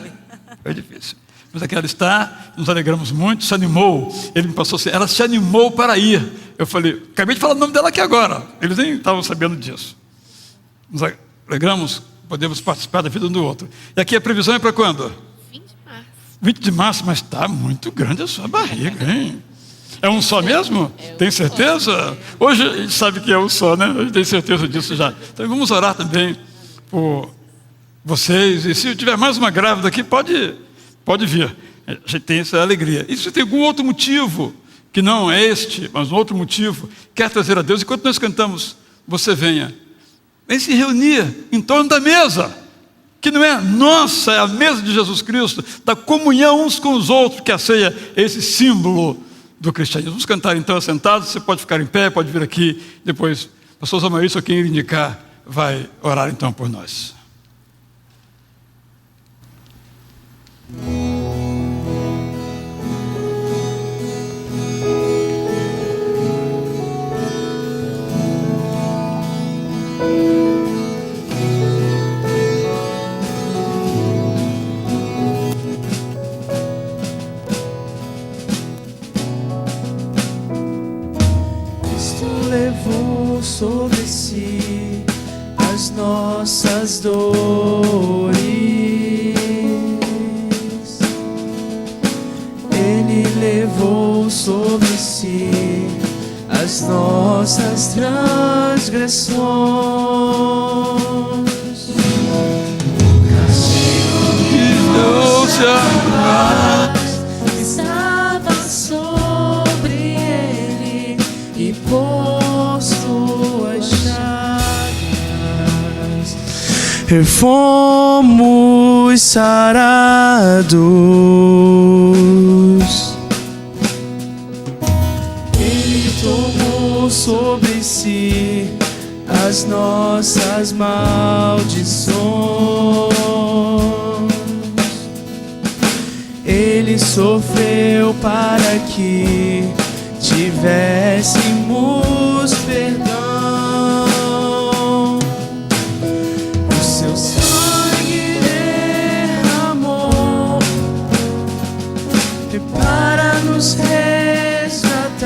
Foi difícil. Mas aqui ela está, nos alegramos muito, se animou. Ele me passou assim, ela se animou para ir. Eu falei, acabei de falar o nome dela aqui agora. Eles nem estavam sabendo disso. Nos alegramos, podemos participar da vida um do outro. E aqui a previsão é para quando? 20 de março. 20 de março, mas está muito grande a sua barriga, hein? É um só mesmo? Tem certeza? Hoje a gente sabe que é um só, né? A gente tem certeza disso já. Então vamos orar também por vocês. E se tiver mais uma grávida aqui, pode vir. A gente tem essa alegria. E se tem algum outro motivo, que não é este, mas um outro motivo, quer trazer a Deus, enquanto nós cantamos, você venha. Vem se reunir em torno da mesa, que não é nossa, é a mesa de Jesus Cristo, da comunhão uns com os outros, que a ceia é esse símbolo do cristianismo. Vamos cantar então assentados, você pode ficar em pé, pode vir aqui, depois, pastor Zamarício, quem ele indicar, vai orar então por nós. Levou sobre si as nossas dores. Ele levou sobre si as nossas transgressões. O castigo que nos estava sobre ele e por suas chagas fomos sarados. Ele tomou sobre si as nossas maldições. Ele sofreu para que tivéssemos perdão. O seu sangue derramou para nos resgatar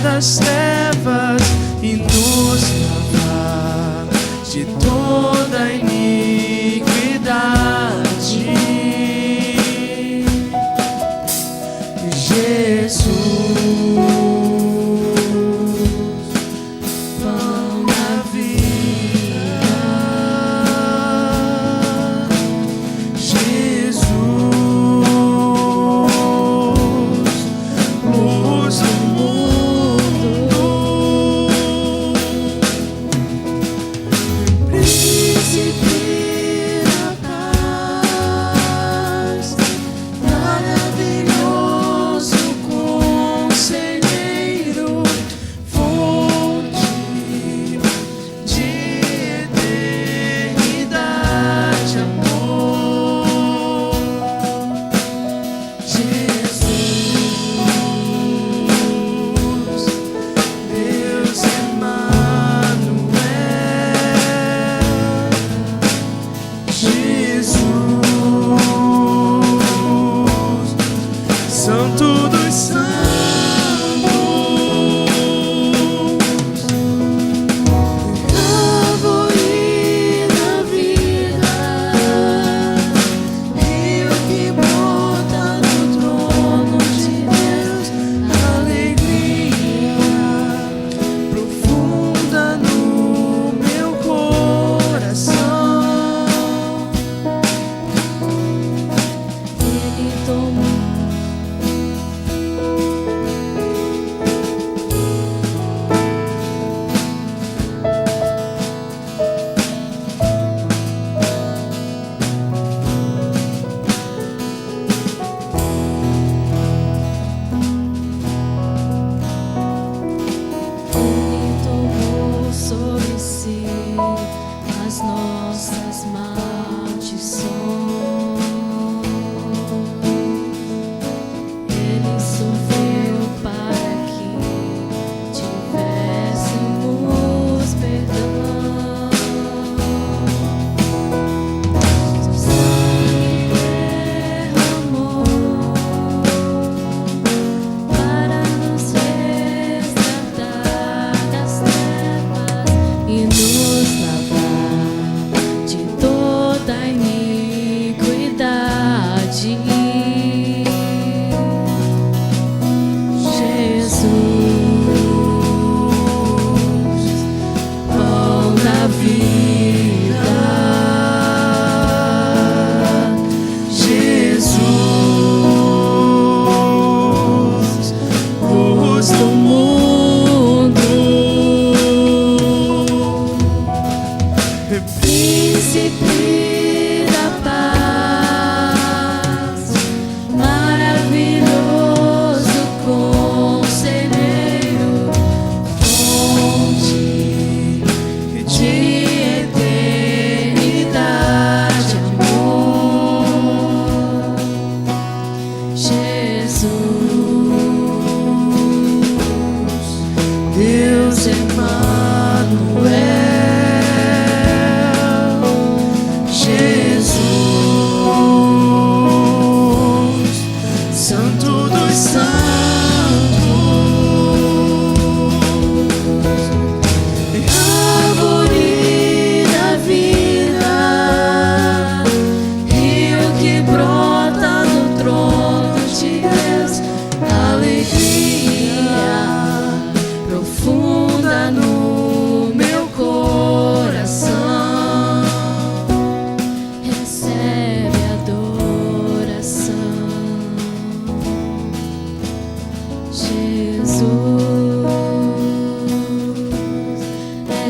das trevas e nos lavar de toda a iniquidade. Jesus,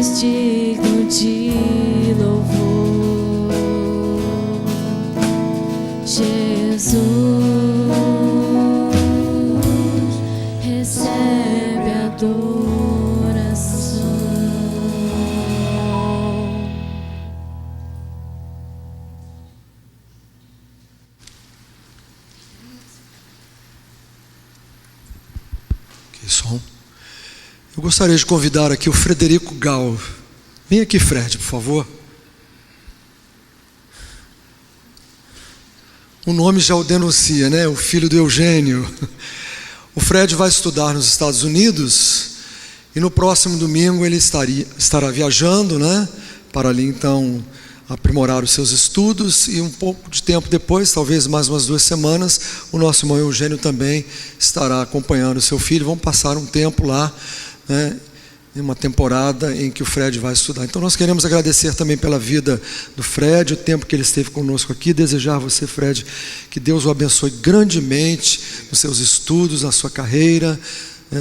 és digno de louvor, Jesus. Recebe a adoração. Que som. Eu gostaria de convidar aqui o Frederico Gal. Vem aqui, Fred, por favor. O nome já o denuncia, né? O filho do Eugênio. O Fred vai estudar nos Estados Unidos e no próximo domingo ele estará viajando, né? Para ali então aprimorar os seus estudos, e um pouco de tempo depois, talvez mais umas 2 semanas, o nosso irmão Eugênio também estará acompanhando o seu filho. Vamos passar um tempo lá, né, em uma temporada em que o Fred vai estudar. Então nós queremos agradecer também pela vida do Fred, o tempo que ele esteve conosco aqui, desejar a você, Fred, que Deus o abençoe grandemente nos seus estudos, na sua carreira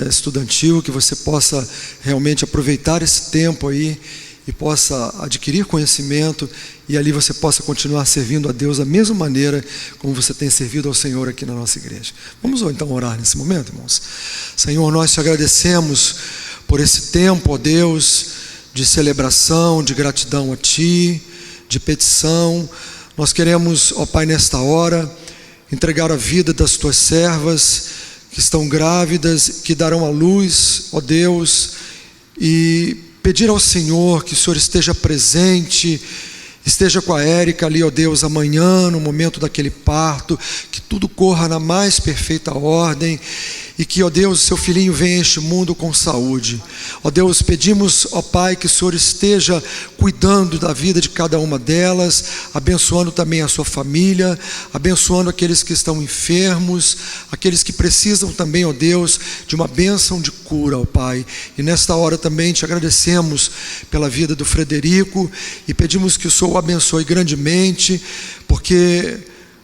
estudantil, que você possa realmente aproveitar esse tempo aí e possa adquirir conhecimento, e ali você possa continuar servindo a Deus da mesma maneira como você tem servido ao Senhor aqui na nossa igreja. Vamos então orar nesse momento, irmãos. Senhor, nós te agradecemos por esse tempo, ó Deus, de celebração, de gratidão a Ti, de petição. Nós queremos, ó Pai, nesta hora, entregar a vida das Tuas servas que estão grávidas, que darão à luz, ó Deus, e pedir ao Senhor que o Senhor esteja presente, esteja com a Érica ali, ó Deus, amanhã, no momento daquele parto, que tudo corra na mais perfeita ordem, e que, ó Deus, seu filhinho venha a este mundo com saúde. Ó Deus, pedimos, ó Pai, que o Senhor esteja cuidando da vida de cada uma delas, abençoando também a sua família, abençoando aqueles que estão enfermos, aqueles que precisam também, ó Deus, de uma bênção de cura, ó Pai. E nesta hora também te agradecemos pela vida do Frederico e pedimos que o Senhor o abençoe grandemente, porque,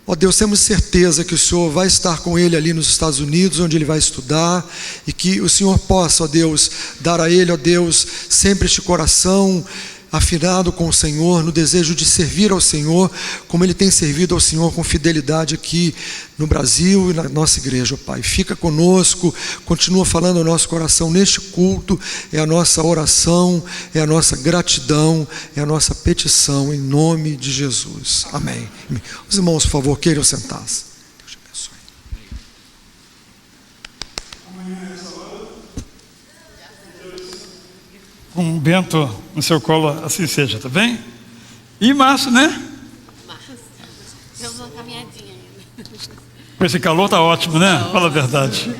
ó Deus, temos certeza que o Senhor vai estar com ele ali nos Estados Unidos, onde ele vai estudar, e que o Senhor possa, ó Deus, dar a ele, ó Deus, sempre este coração afinado com o Senhor, no desejo de servir ao Senhor, como ele tem servido ao Senhor com fidelidade aqui no Brasil e na nossa igreja, ó Pai. Fica conosco, continua falando ao nosso coração neste culto, é a nossa oração, é a nossa gratidão, é a nossa petição, em nome de Jesus. Amém. Os irmãos, por favor, queiram sentar-se. Deus te abençoe. Com o Bento no seu colo, assim seja, tá bem? E Márcio, né? Deu uma caminhadinha ainda. Com esse calor tá ótimo, né? Fala a verdade.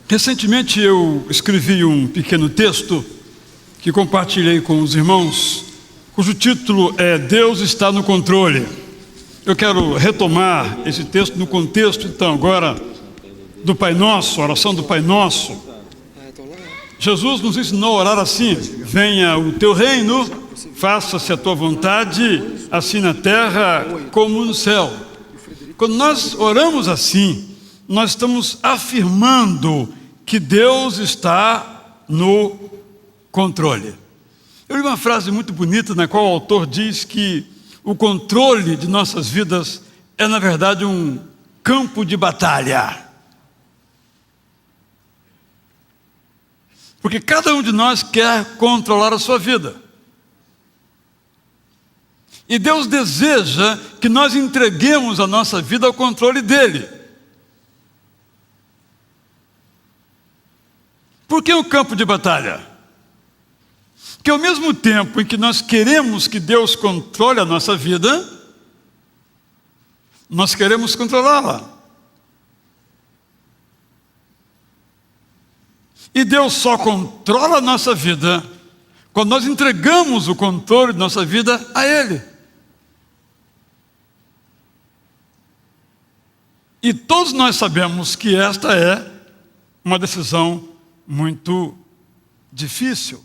Recentemente eu escrevi um pequeno texto que compartilhei com os irmãos, cujo título é Deus está no controle. Eu quero retomar esse texto no contexto, então, agora do Pai Nosso, a oração do Pai Nosso. Jesus nos ensinou a orar assim: venha o teu reino, faça-se a tua vontade, assim na terra como no céu. Quando nós oramos assim, nós estamos afirmando que Deus está no controle. Eu li uma frase muito bonita na qual o autor diz que o controle de nossas vidas é, na verdade, um campo de batalha. Porque cada um de nós quer controlar a sua vida. E Deus deseja que nós entreguemos a nossa vida ao controle dele. Por que um campo de batalha? Porque ao mesmo tempo em que nós queremos que Deus controle a nossa vida, nós queremos controlá-la. E Deus só controla a nossa vida quando nós entregamos o controle de nossa vida a Ele. E todos nós sabemos que esta é uma decisão muito difícil.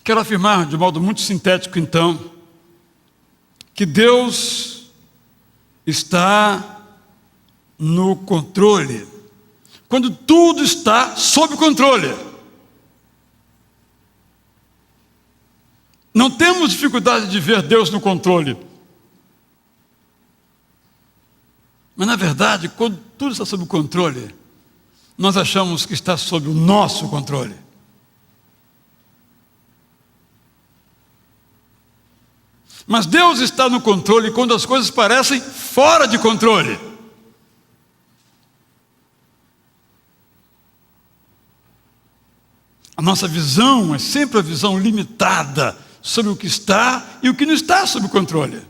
Quero afirmar de modo muito sintético, então, que Deus está no controle, quando tudo está sob controle. Não temos dificuldade de ver Deus no controle. Mas, na verdade, quando tudo está sob controle, nós achamos que está sob o nosso controle. Mas Deus está no controle quando as coisas parecem fora de controle. A nossa visão é sempre a visão limitada sobre o que está e o que não está sob controle.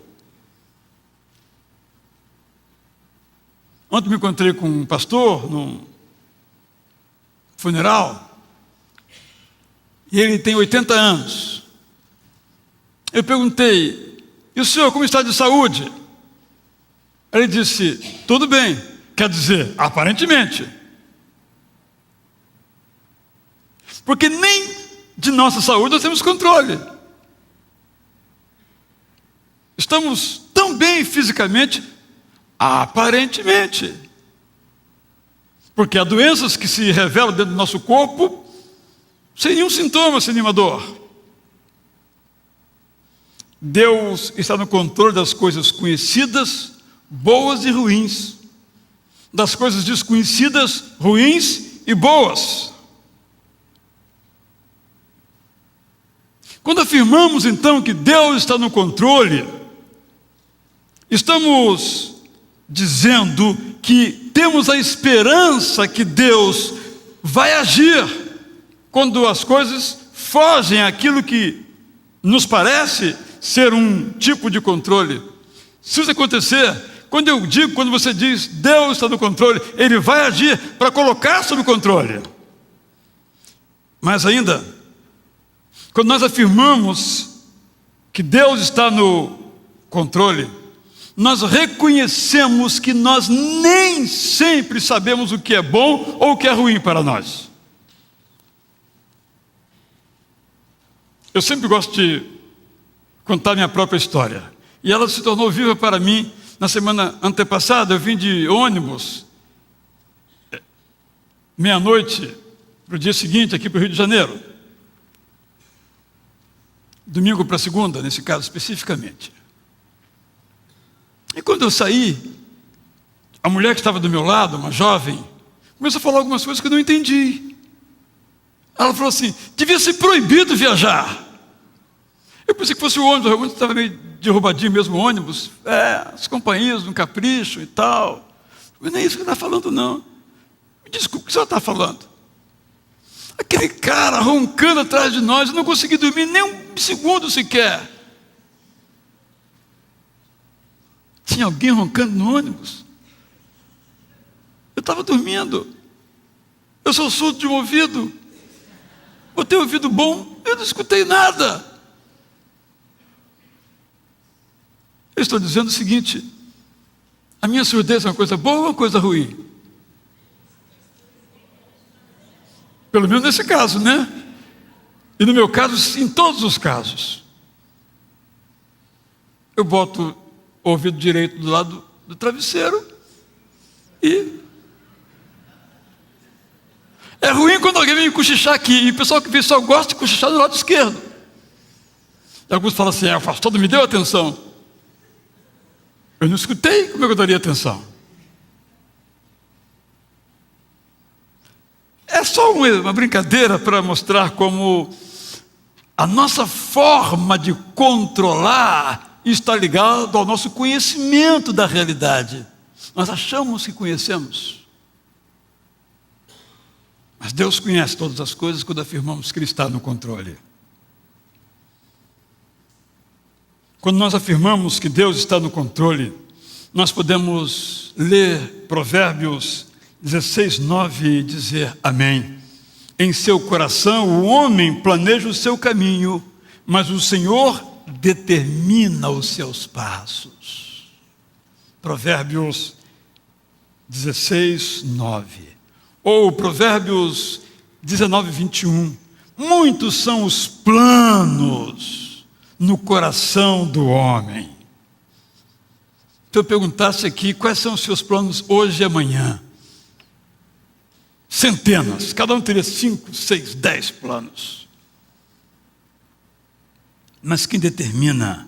Ontem me encontrei com um pastor num funeral e ele tem 80 anos. Eu perguntei: e o senhor, como está de saúde? Ele disse: tudo bem. Quer dizer, aparentemente. Porque nem de nossa saúde nós temos controle. Estamos tão bem fisicamente, aparentemente. Porque há doenças que se revelam dentro do nosso corpo sem nenhum sintoma, sem nenhuma dor. Deus está no controle das coisas conhecidas, boas e ruins, das coisas desconhecidas, ruins e boas. Quando afirmamos então que Deus está no controle, estamos dizendo que temos a esperança que Deus vai agir quando as coisas fogem àquilo que nos parece ser um tipo de controle. Se isso acontecer, quando você diz Deus está no controle, Ele vai agir para colocar sob controle. Mas ainda, quando nós afirmamos que Deus está no controle, nós reconhecemos que nós nem sempre sabemos o que é bom ou o que é ruim para nós. Eu sempre gosto de contar minha própria história. E ela se tornou viva para mim na semana antepassada. Eu vim de ônibus, meia-noite, para o dia seguinte, aqui para o Rio de Janeiro. Domingo para segunda, nesse caso especificamente. E quando eu saí, a mulher que estava do meu lado, uma jovem, começou a falar algumas coisas que eu não entendi. Ela falou assim: devia ser proibido viajar. Eu pensei que fosse o ônibus, realmente estava meio derrubadinho mesmo o ônibus. As companhias, um capricho e tal. Mas não é isso que está falando, não. Me desculpe, o que o senhor está falando? Aquele cara roncando atrás de nós, eu não consegui dormir nem um segundo sequer. Tinha alguém roncando no ônibus? Eu estava dormindo. Eu sou surdo de um ouvido. Eu tenho ouvido bom, eu não escutei nada. Eu estou dizendo o seguinte: a minha surdez é uma coisa boa ou uma coisa ruim? Pelo menos nesse caso, né? E no meu caso, em todos os casos. Eu boto o ouvido direito do lado do travesseiro e... é ruim quando alguém vem me cochichar aqui, e o pessoal que vê só gosta de cochichar do lado esquerdo. E alguns falam assim: o pastor não me deu atenção. Eu não escutei, como é que eu daria atenção? É só uma brincadeira para mostrar como a nossa forma de controlar está ligada ao nosso conhecimento da realidade. Nós achamos que conhecemos. Mas Deus conhece todas as coisas quando afirmamos que Ele está no controle. Quando nós afirmamos que Deus está no controle, nós podemos ler Provérbios 16:9 e dizer amém. Em seu coração o homem planeja o seu caminho, mas o Senhor determina os seus passos. Provérbios 16:9. Ou Provérbios 19:21. Muitos são os planos no coração do homem. Se eu perguntasse aqui, quais são os seus planos hoje e amanhã? Centenas, cada um teria 5, 6, 10 planos. Mas quem determina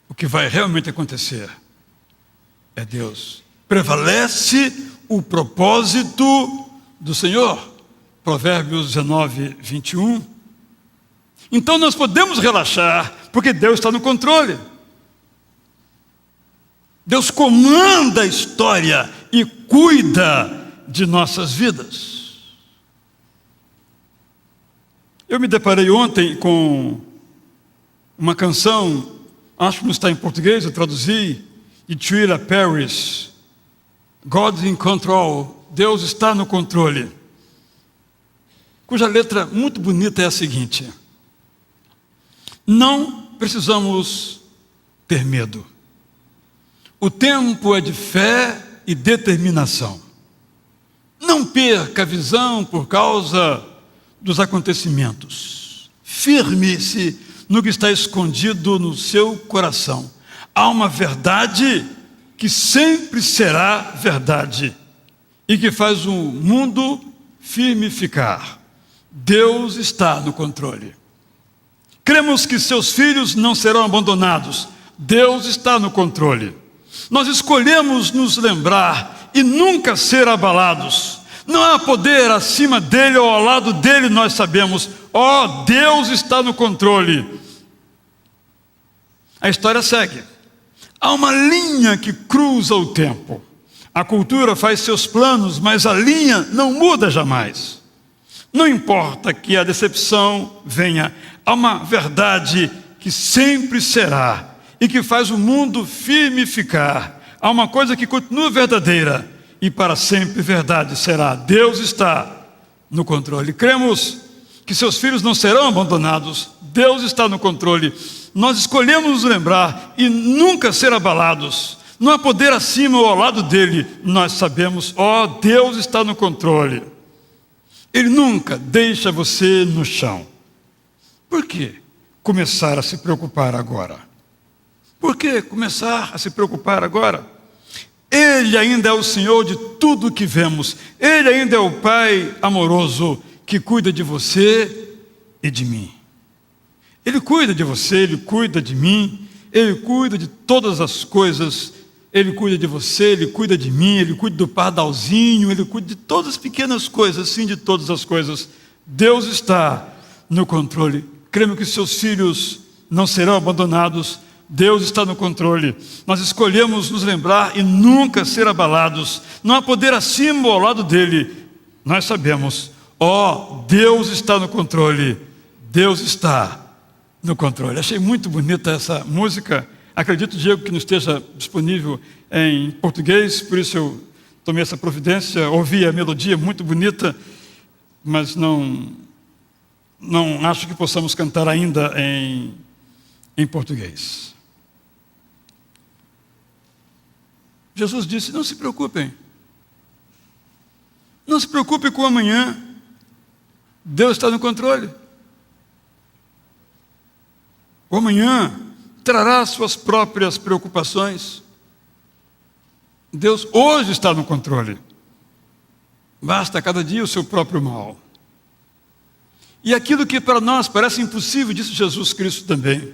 o que vai realmente acontecer é Deus. Prevalece o propósito do Senhor. Provérbios 19, 21. Então nós podemos relaxar, porque Deus está no controle. Deus comanda a história e cuida de nossas vidas. Eu me deparei ontem com uma canção, acho que não está em português, eu traduzi, de Tyler Perry, God in Control, Deus está no controle, cuja letra muito bonita é a seguinte: não precisamos ter medo. O tempo é de fé e determinação. Não perca a visão por causa dos acontecimentos. Firme-se no que está escondido no seu coração. Há uma verdade que sempre será verdade e que faz o mundo firme ficar. Deus está no controle. Cremos que seus filhos não serão abandonados. Deus está no controle. Nós escolhemos nos lembrar e nunca ser abalados. Não há poder acima dele ou ao lado dele, nós sabemos. Deus está no controle. A história segue. Há uma linha que cruza o tempo. A cultura faz seus planos, mas a linha não muda jamais. Não importa que a decepção venha, há uma verdade que sempre será e que faz o mundo firme ficar. Há uma coisa que continua verdadeira e para sempre verdade será. Deus está no controle. Cremos que seus filhos não serão abandonados. Deus está no controle. Nós escolhemos nos lembrar e nunca ser abalados. Não há poder acima ou ao lado dele. Nós sabemos, Deus está no controle. Ele nunca deixa você no chão. Por que começar a se preocupar agora? Por que começar a se preocupar agora? Ele ainda é o Senhor de tudo que vemos. Ele ainda é o Pai amoroso que cuida de você e de mim. Ele cuida de você, Ele cuida de mim, Ele cuida de todas as coisas. Ele cuida de você, Ele cuida de mim, Ele cuida do pardalzinho, Ele cuida de todas as pequenas coisas, sim, de todas as coisas. Deus está no controle. Cremos que seus filhos não serão abandonados. Deus está no controle. Nós escolhemos nos lembrar e nunca ser abalados. Não há poder acima ou ao lado dele. Nós sabemos, Deus está no controle. Deus está no controle. Achei muito bonita essa música. Acredito, Diego, que não esteja disponível em português, por isso eu tomei essa providência. Ouvi a melodia muito bonita, mas não acho que possamos cantar ainda em português. Jesus disse, não se preocupem. Não se preocupe com o amanhã. Deus está no controle. O amanhã trará suas próprias preocupações. Deus hoje está no controle. Basta cada dia o seu próprio mal. E aquilo que para nós parece impossível, disse Jesus Cristo também,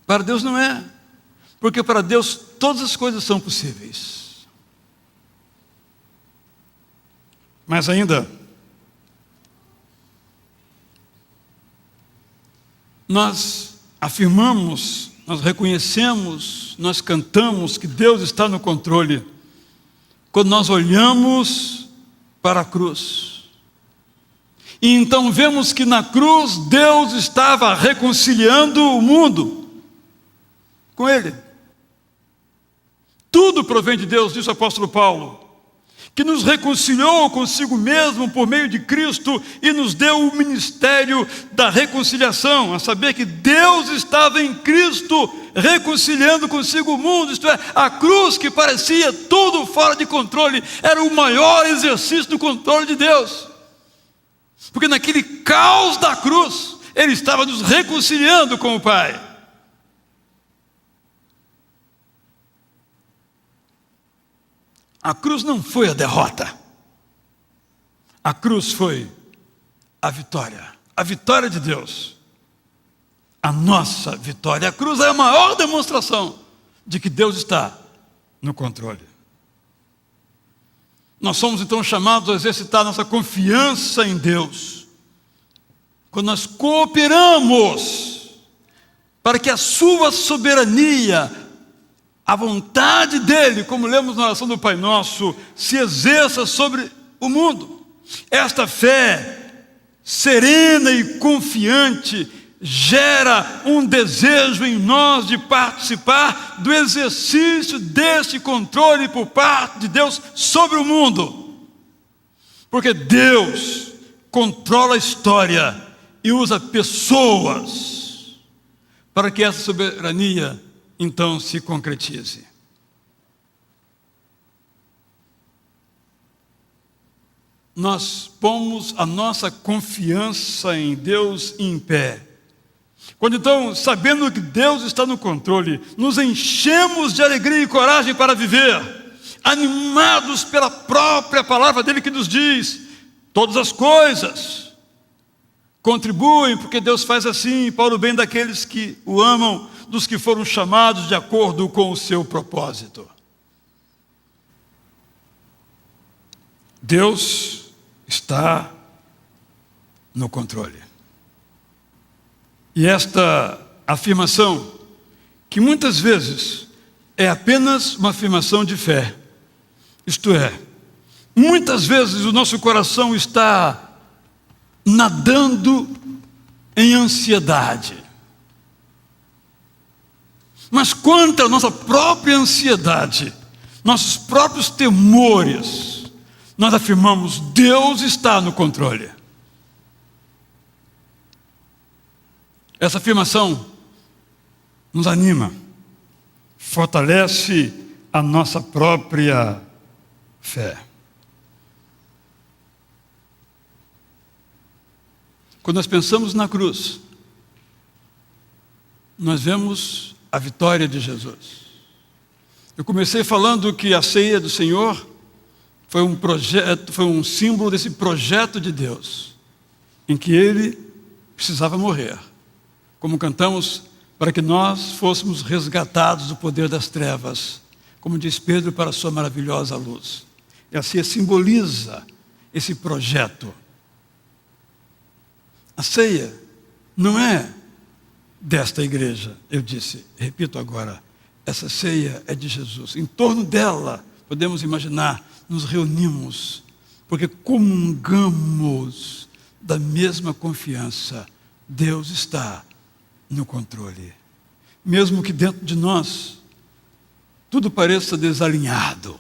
para Deus não é. Porque para Deus todas as coisas são possíveis. Mas ainda, nós afirmamos, nós reconhecemos, nós cantamos que Deus está no controle quando nós olhamos para a cruz. E então vemos que na cruz Deus estava reconciliando o mundo com Ele. Tudo provém de Deus, diz o apóstolo Paulo, que nos reconciliou consigo mesmo por meio de Cristo e nos deu o ministério da reconciliação, a saber que Deus estava em Cristo reconciliando consigo o mundo, isto é, a cruz que parecia tudo fora de controle, era o maior exercício do controle de Deus, porque naquele caos da cruz, Ele estava nos reconciliando com o Pai. A cruz não foi a derrota. A cruz foi a vitória de Deus. A nossa vitória. A cruz é a maior demonstração de que Deus está no controle. Nós somos então chamados a exercitar nossa confiança em Deus, quando nós cooperamos para que a sua soberania, a vontade dEle, como lemos na oração do Pai Nosso, se exerça sobre o mundo. Esta fé serena e confiante gera um desejo em nós de participar do exercício deste controle por parte de Deus sobre o mundo. Porque Deus controla a história e usa pessoas para que essa soberania então se concretize. Nós pomos a nossa confiança em Deus em pé. Quando então, sabendo que Deus está no controle, nos enchemos de alegria e coragem para viver, animados pela própria palavra dele que nos diz: todas as coisas contribuem, porque Deus faz assim, para o bem daqueles que o amam, dos que foram chamados de acordo com o seu propósito. Deus está no controle. E esta afirmação, que muitas vezes é apenas uma afirmação de fé, isto é, muitas vezes o nosso coração está nadando em ansiedade. Mas quanto à nossa própria ansiedade, nossos próprios temores, nós afirmamos: Deus está no controle. Essa afirmação nos anima, fortalece a nossa própria fé. Quando nós pensamos na cruz, nós vemos a vitória de Jesus. Eu comecei falando que a ceia do Senhor foi um projeto, foi um símbolo desse projeto de Deus, em que Ele precisava morrer, como cantamos, para que nós fôssemos resgatados do poder das trevas, como diz Pedro, para a sua maravilhosa luz. E assim simboliza esse projeto. A ceia não é desta igreja, eu disse, repito agora, essa ceia é de Jesus. Em torno dela, podemos imaginar, nos reunimos, porque comungamos da mesma confiança. Deus está no controle. Mesmo que dentro de nós tudo pareça desalinhado.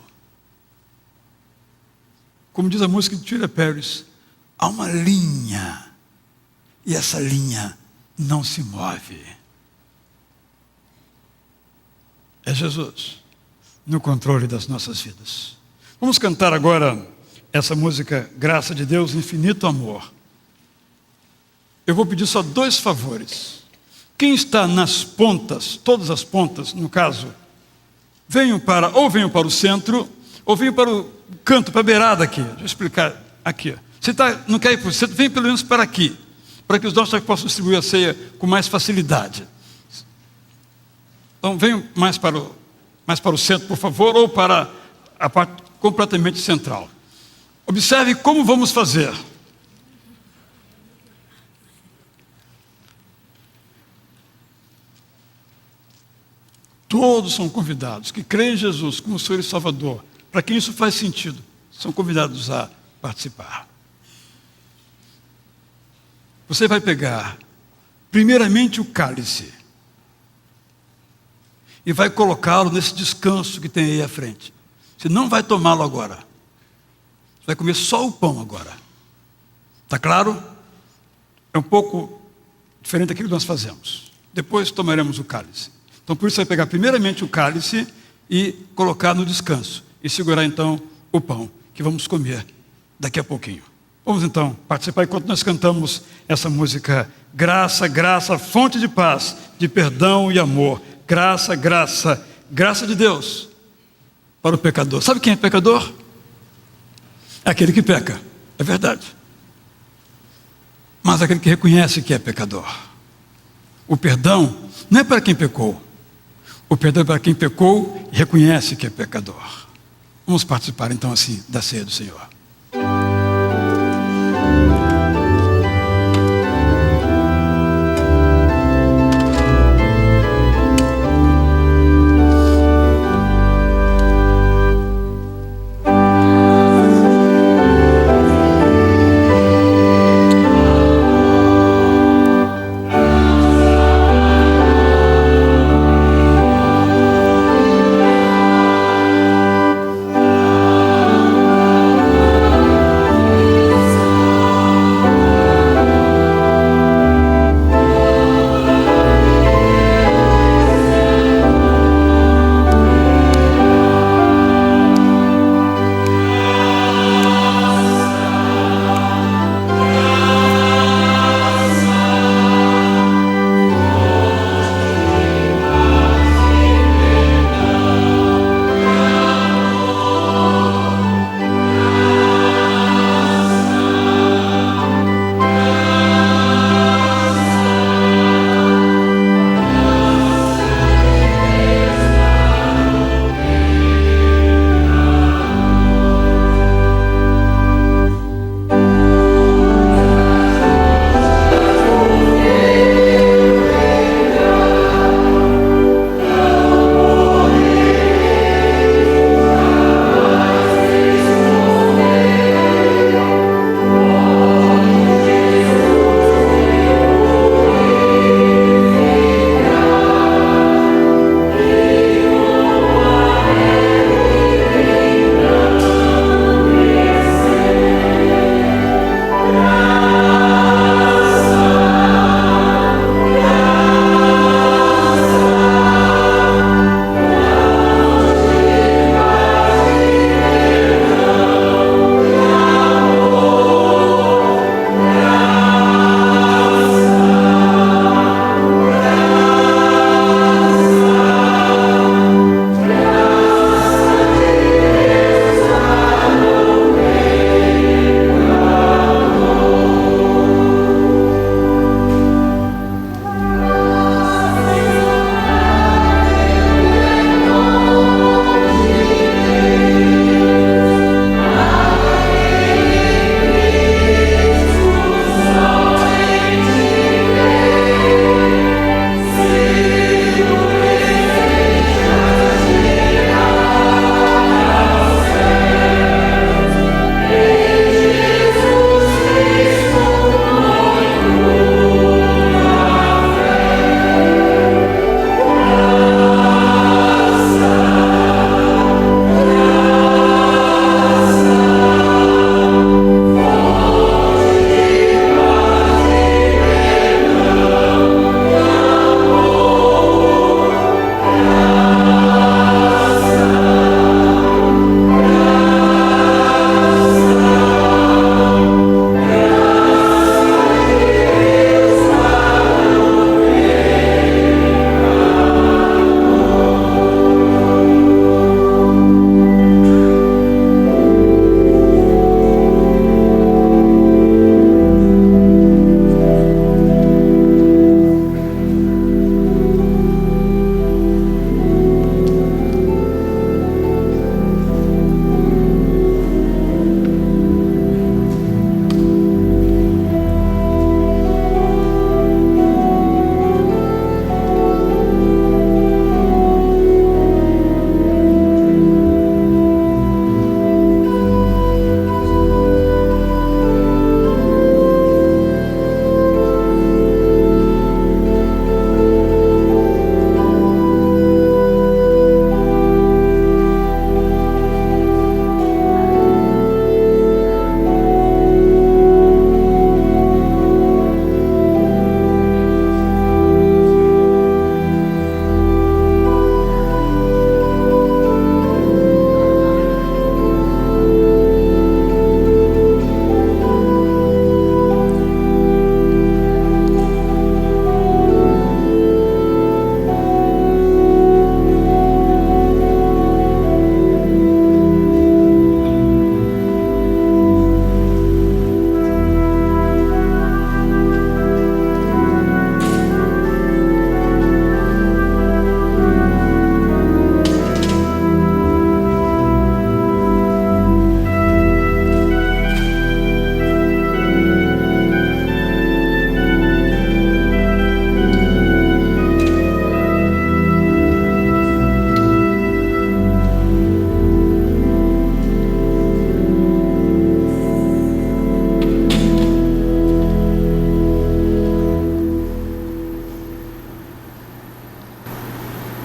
Como diz a música de Tyler Perry, há uma linha, e essa linha não se move. É Jesus no controle das nossas vidas. Vamos cantar agora essa música, Graça de Deus, Infinito Amor. Eu vou pedir só 2 favores. Quem está nas pontas, todas as pontas, no caso, venham para o centro, ou venham para o canto, para a beirada aqui. Deixa eu explicar aqui. Você não quer ir para o centro, vem pelo menos para aqui, para que os nossos possam distribuir a ceia com mais facilidade. Então venham mais para o centro, por favor, ou para a parte completamente central. Observe como vamos fazer. Todos são convidados que creem em Jesus como Senhor e Salvador. Para quem isso faz sentido, são convidados a participar. Você vai pegar, primeiramente, o cálice e vai colocá-lo nesse descanso que tem aí à frente. Você não vai tomá-lo agora. vai comer só o pão agora. Está claro? É um pouco diferente daquilo que nós fazemos. Depois tomaremos o cálice. Então, por isso, vai pegar primeiramente o cálice e colocar no descanso. E segurar, então, o pão, que vamos comer daqui a pouquinho. Vamos, então, participar enquanto nós cantamos essa música. Graça, graça, fonte de paz, de perdão e amor. Graça, graça, graça de Deus para o pecador. Sabe quem é pecador? É aquele que peca. É verdade. Mas aquele que reconhece que é pecador. O perdão não é para quem pecou. O perdão é para quem pecou e reconhece que é pecador. Vamos participar então assim da ceia do Senhor. Graça,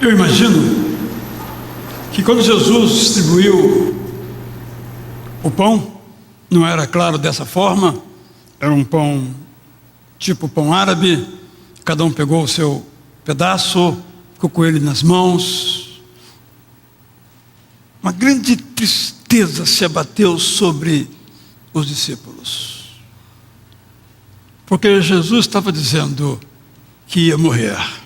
Eu imagino que quando Jesus distribuiu o pão, não era claro dessa forma, era um pão tipo pão árabe, cada um pegou o seu pedaço, ficou com ele nas mãos. Uma grande tristeza se abateu sobre os discípulos, porque Jesus estava dizendo que ia morrer.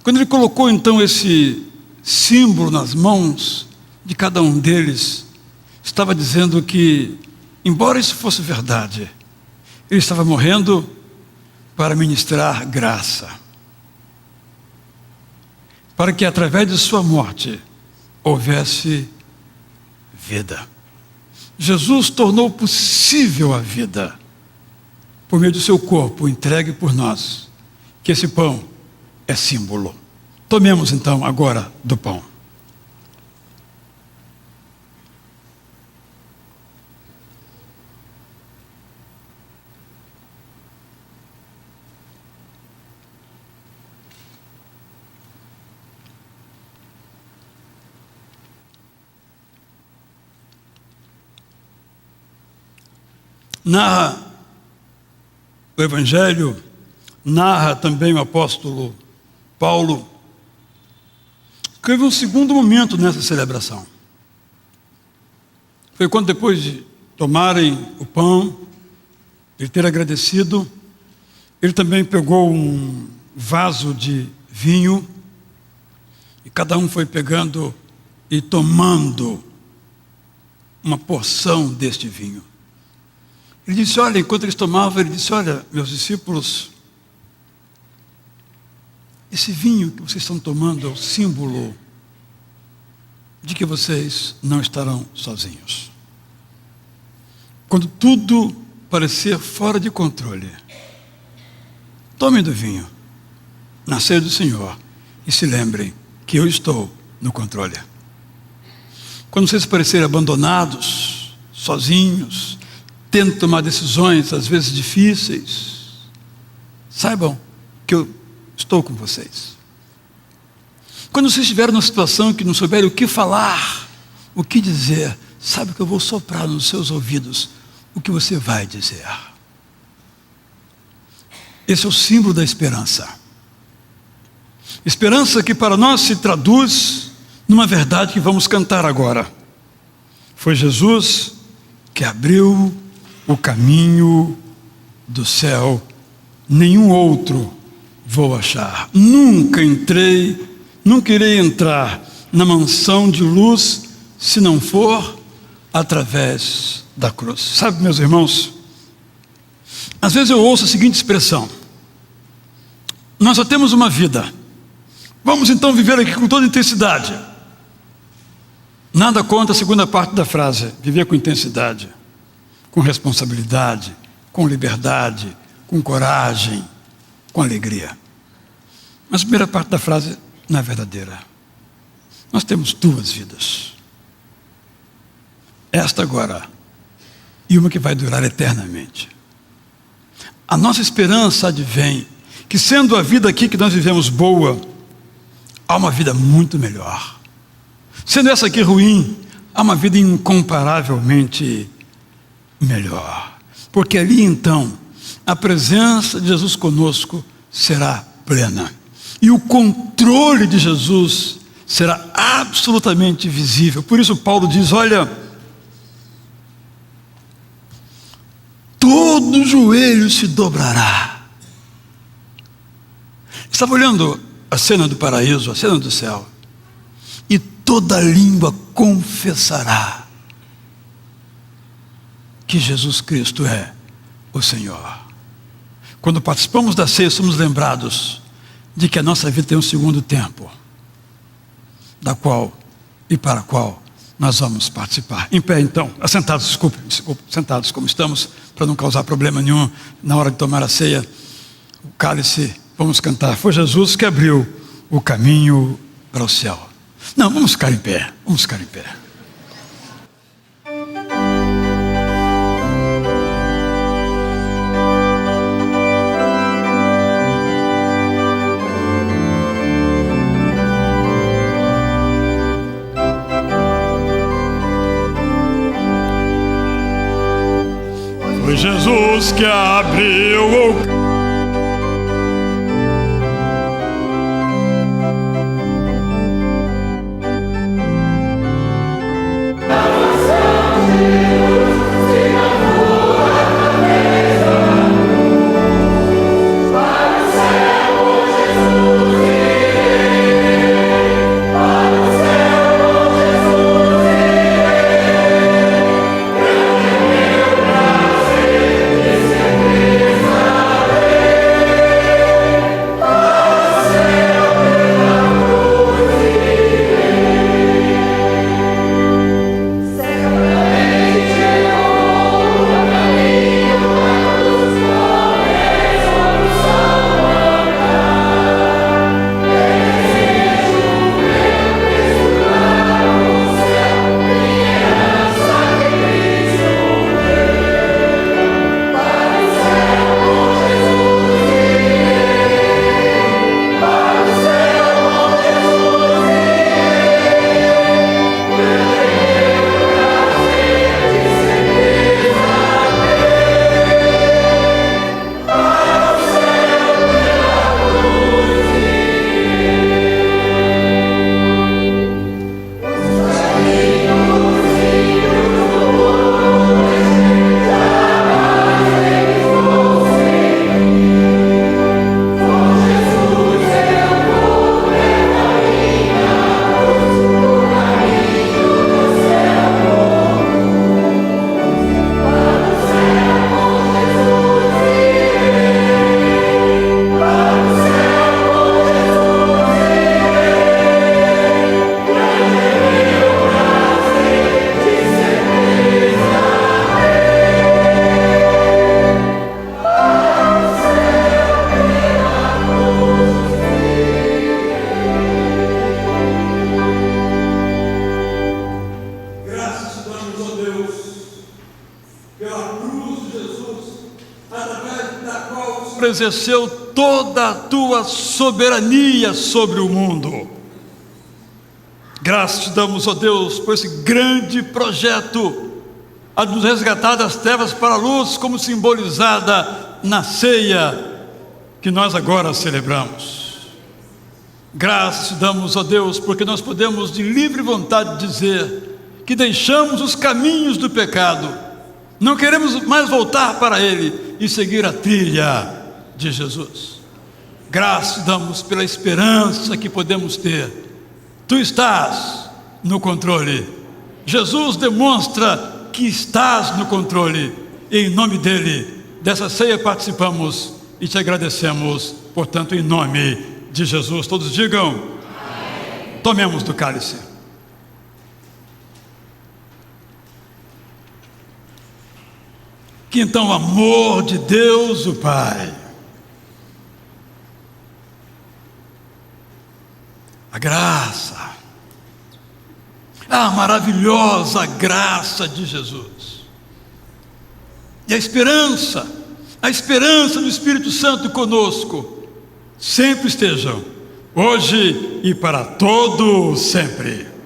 Quando ele colocou então esse símbolo nas mãos de cada um deles, estava dizendo que, embora isso fosse verdade, ele estava morrendo para ministrar graça, para que através de sua morte houvesse vida. Jesus tornou possível a vida por meio do seu corpo entregue por nós, que esse pão é símbolo. Tomemos então agora do pão. Narra o Evangelho, narra também o apóstolo Paulo, que houve um segundo momento nessa celebração. Foi quando, depois de tomarem o pão, ele ter agradecido, ele também pegou um vaso de vinho, e cada um foi pegando e tomando uma porção deste vinho. Ele disse, olha, enquanto eles tomavam, ele disse, olha, meus discípulos, esse vinho que vocês estão tomando é o símbolo de que vocês não estarão sozinhos. Quando tudo parecer fora de controle, tomem do vinho na ceia do Senhor e se lembrem que eu estou no controle. Quando vocês parecerem abandonados, sozinhos, tendo tomar decisões às vezes difíceis, saibam que eu estou com vocês. Quando vocês estiverem numa situação que não souberem o que falar, o que dizer, sabe que eu vou soprar nos seus ouvidos o que você vai dizer. Esse é o símbolo da esperança. Esperança que para nós se traduz numa verdade que vamos cantar agora. Foi Jesus que abriu o caminho do céu, nenhum outro vou achar. Nunca irei entrar na mansão de luz se não for através da cruz. Sabe, meus irmãos, às vezes eu ouço a seguinte expressão: nós só temos uma vida, vamos então viver aqui com toda intensidade. Nada contra a segunda parte da frase, viver com intensidade, com responsabilidade, com liberdade, com coragem, com alegria. Mas a primeira parte da frase não é verdadeira. Nós temos duas vidas. Esta agora e uma que vai durar eternamente. A nossa esperança advém que, sendo a vida aqui que nós vivemos boa, há uma vida muito melhor. Sendo essa aqui ruim, há uma vida incomparavelmente melhor. Porque ali então a presença de Jesus conosco será plena. E o controle de Jesus será absolutamente visível. Por isso Paulo diz, olha, todo joelho se dobrará. Estava olhando a cena do paraíso, a cena do céu, e toda língua confessará que Jesus Cristo é o Senhor. Quando participamos da ceia, somos lembrados de que a nossa vida tem um segundo tempo, da qual e para a qual nós vamos participar. Em pé então, assentados, desculpe, sentados como estamos, para não causar problema nenhum na hora de tomar a ceia, o cálice, vamos cantar, foi Jesus que abriu o caminho para o céu. Não, vamos ficar em pé, vamos ficar em pé. Jesus que abriu o exerceu toda a tua soberania sobre o mundo. Graças te damos, ó Deus, por esse grande projeto a nos resgatar das trevas para a luz, como simbolizada na ceia que nós agora celebramos. Graças te damos, ó Deus, porque nós podemos de livre vontade dizer que deixamos os caminhos do pecado, não queremos mais voltar para ele e seguir a trilha de Jesus. Graças damos pela esperança que podemos ter. Tu estás no controle. Jesus demonstra que estás no controle. E em nome dele, dessa ceia participamos e te agradecemos. Portanto, em nome de Jesus, todos digam: amém. Tomemos do cálice. Que então o amor de Deus, o Pai, a graça, a maravilhosa graça de Jesus e a esperança do Espírito Santo conosco, sempre estejam, hoje e para todo sempre.